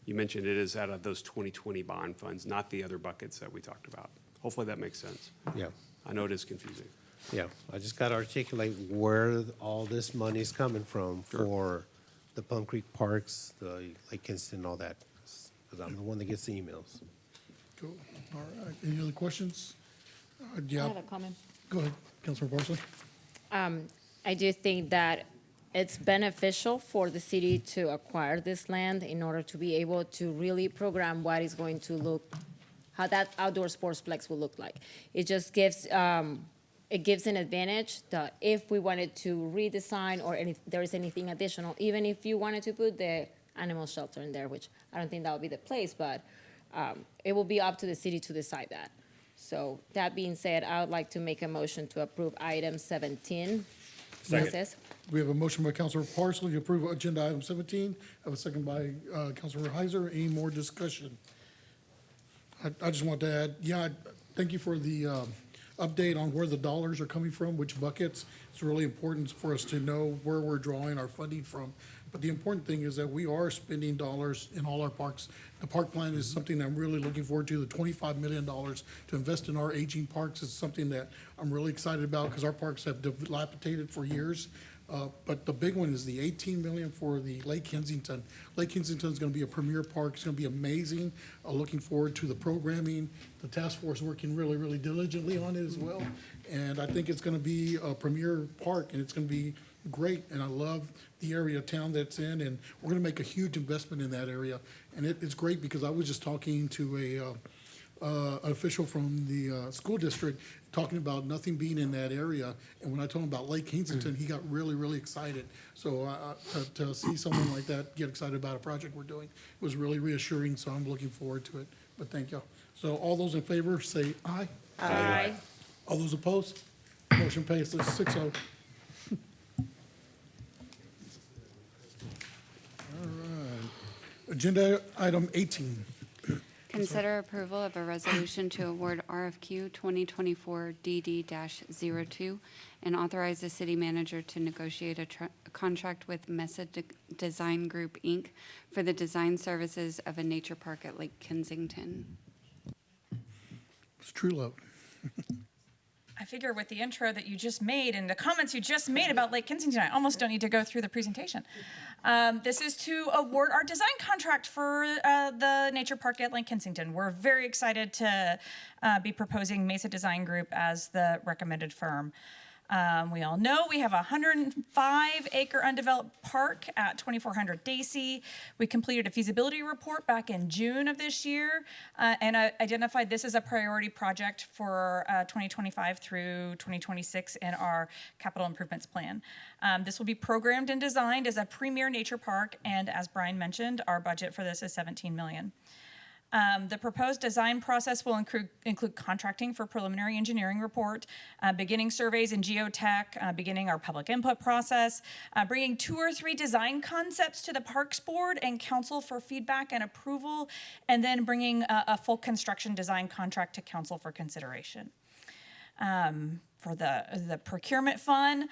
you mentioned, it is out of those 2020 bond funds, not the other buckets that we talked about. Hopefully that makes sense. Yeah. I know it is confusing. Yeah, I just got to articulate where all this money's coming from for the Plum Creek Parks, the Lake Kinston, all that, because I'm the one that gets the emails. Cool. All right. Any other questions? I have a comment. Go ahead, Councilor Parsley. I do think that it's beneficial for the city to acquire this land in order to be able to really program what is going to look, how that outdoor sportsplex will look like. It just gives, it gives an advantage that if we wanted to redesign or if there is anything additional, even if you wanted to put the animal shelter in there, which I don't think that would be the place, but it will be up to the city to decide that. So that being said, I would like to make a motion to approve item 17. Second. We have a motion by Councilor Parsley to approve agenda item 17. I have a second by Councilor Heiser. Any more discussion? I just want to add, thank you for the update on where the dollars are coming from, which buckets. It's really important for us to know where we're drawing our funding from But the important thing is that we are spending dollars in all our parks. The park plan is something I'm really looking forward to. The $25 million to invest in our aging parks is something that I'm really excited about because our parks have dilapidated for years. But the big one is the $18 million for the Lake Kensington. Lake Kensington is going to be a premier park. It's going to be amazing. Looking forward to the programming. The task force working really, really diligently on it as well. And I think it's going to be a premier park, and it's going to be great. And I love the area of town that's in, and we're going to make a huge investment in that area. And it's great because I was just talking to an official from the school district talking about nothing being in that area. And when I told him about Lake Kensington, he got really, really excited. So to see someone like that get excited about a project we're doing was really reassuring. So I'm looking forward to it. But thank you. So all those in favor say aye. Aye. All those opposed? Motion passes 6-0. All right. Agenda item 18. Consider approval of a resolution to award RFQ 2024 DD-02 and authorize the city manager to negotiate a contract with Mesa Design Group, Inc. for the design services of a nature park at Lake Kensington. It's true love. I figure with the intro that you just made and the comments you just made about Lake Kensington, I almost don't need to go through the presentation. This is to award our design contract for the nature park at Lake Kensington. We're very excited to be proposing Mesa Design Group as the recommended firm. We all know we have a 105-acre undeveloped park at 2400 Daisy. We completed a feasibility report back in June of this year and identified this as a priority project for 2025 through 2026 in our capital improvements plan. This will be programmed and designed as a premier nature park, and as Brian mentioned, our budget for this is $17 million. The proposed design process will include contracting for preliminary engineering report, beginning surveys in geotech, beginning our public input process, bringing 2 or 3 design concepts to the Parks Board and Council for feedback and approval, and then bringing a full construction design contract to Council for consideration. For the procurement fund,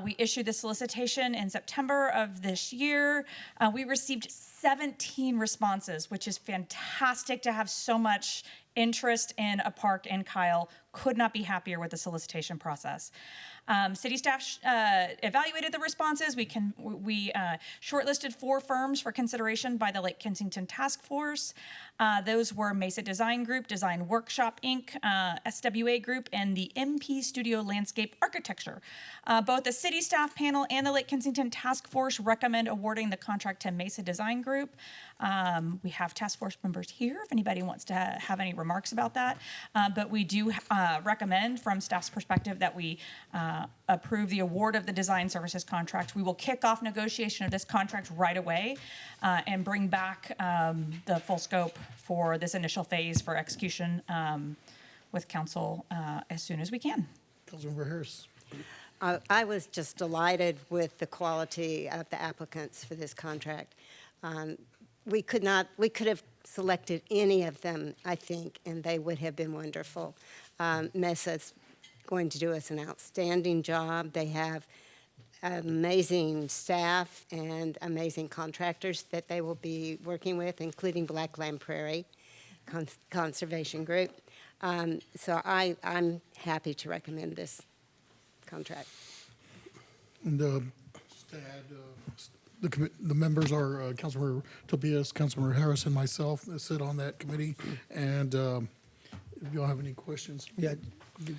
we issued the solicitation in September of this year. We received 17 responses, which is fantastic to have so much interest in a park in Kyle. Could not be happier with the solicitation process. City staff evaluated the responses. We shortlisted 4 firms for consideration by the Lake Kensington Task Force. Those were Mesa Design Group, Design Workshop, Inc., SWA Group, and the MP Studio Landscape Architecture. Both the city staff panel and the Lake Kensington Task Force recommend awarding the contract to Mesa Design Group. We have task force members here if anybody wants to have any remarks about that. But we do recommend from staff's perspective that we approve the award of the design services contract. We will kick off negotiation of this contract right away and bring back the full scope for this initial phase for execution with council as soon as we can. Councilmember Harris. I was just delighted with the quality of the applicants for this contract. We could have selected any of them, I think, and they would have been wonderful. Mesa's going to do us an outstanding job. They have amazing staff and amazing contractors that they will be working with, including Black Land Prairie Conservation Group. So I'm happy to recommend this contract. And just to add, the members are Councilmember Tobias, Councilmember Harris, and myself that sit on that committee. And if y'all have any questions. Yeah,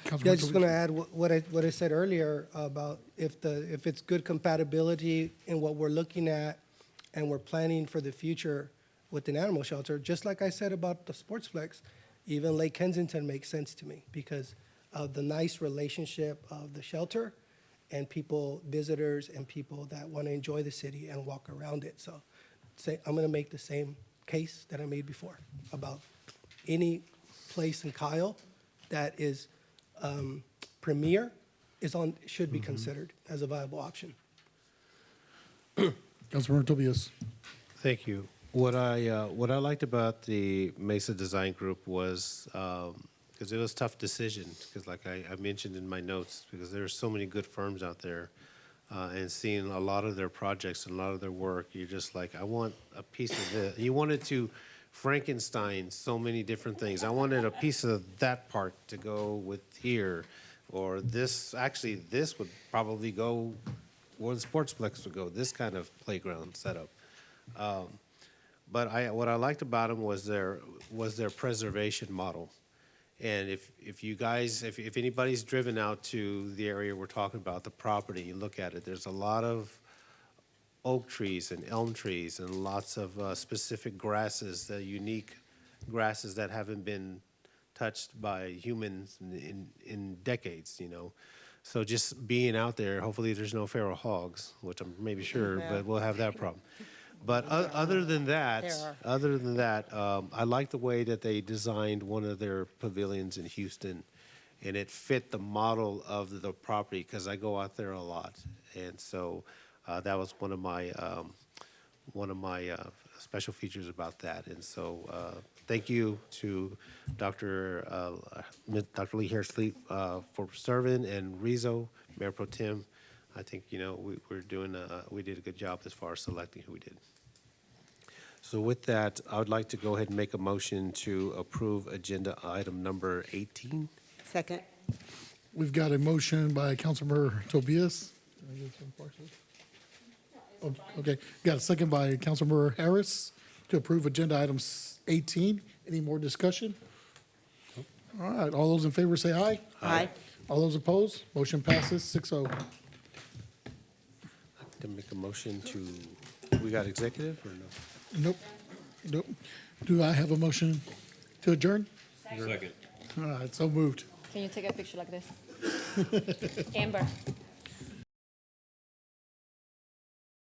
Councilmember yeah, just going to Tobias. add what I said earlier about if it's good compatibility in what we're looking at and we're planning for the future with an animal shelter, just like I said about the Sportsplex, even Lake Kensington makes sense to me because of the nice relationship of the shelter and people, visitors, and people that want to enjoy the city and walk around it. So I'm going to make the same case that I made before about any place in Kyle that is premier should be considered as a viable option. Councilmember Tobias. Thank you. What I liked about the Mesa Design Group was because it was a tough decision. Because like I mentioned in my notes, because there are so many good firms out there, and seeing a lot of their projects and a lot of their work, you're just like, I want a piece of this. You wanted to Frankenstein so many different things. I wanted a piece of that part to go with here, or this, actually, this would probably go where the sportsplex would go, this kind of playground setup. But what I liked about them was their preservation model. And if you guys, if anybody's driven out to the area we're talking about, the property, you look at it, there's a lot of oak trees and elm trees and lots of specific grasses, the unique grasses that haven't been touched by humans in decades, you know. So just being out there, hopefully there's no feral hogs, which I'm maybe sure, but we'll have that problem. But other than that, I like the way that they designed one of their pavilions in Houston, and it fit the model of the property because I go out there a lot, and so that was one of my special features about that. And so thank you to Dr. Lee Hairsley for serving, and Rizzo, Mayor Pro Tem. I think we did a good job as far as selecting who we did. So with that, I would like to go ahead and make a motion to approve agenda item number 18. Second. We've got a motion by Councilmember Tobias. Okay, got a second by Councilmember Harris to approve agenda item 18. Any more discussion? All right, all those in favor say aye. Aye. All those opposed, motion passes 6-0. To make a motion to, we got executive or no? Nope. Do I have a motion to adjourn? Second. All right, so moved. Can you take a picture like this? Amber.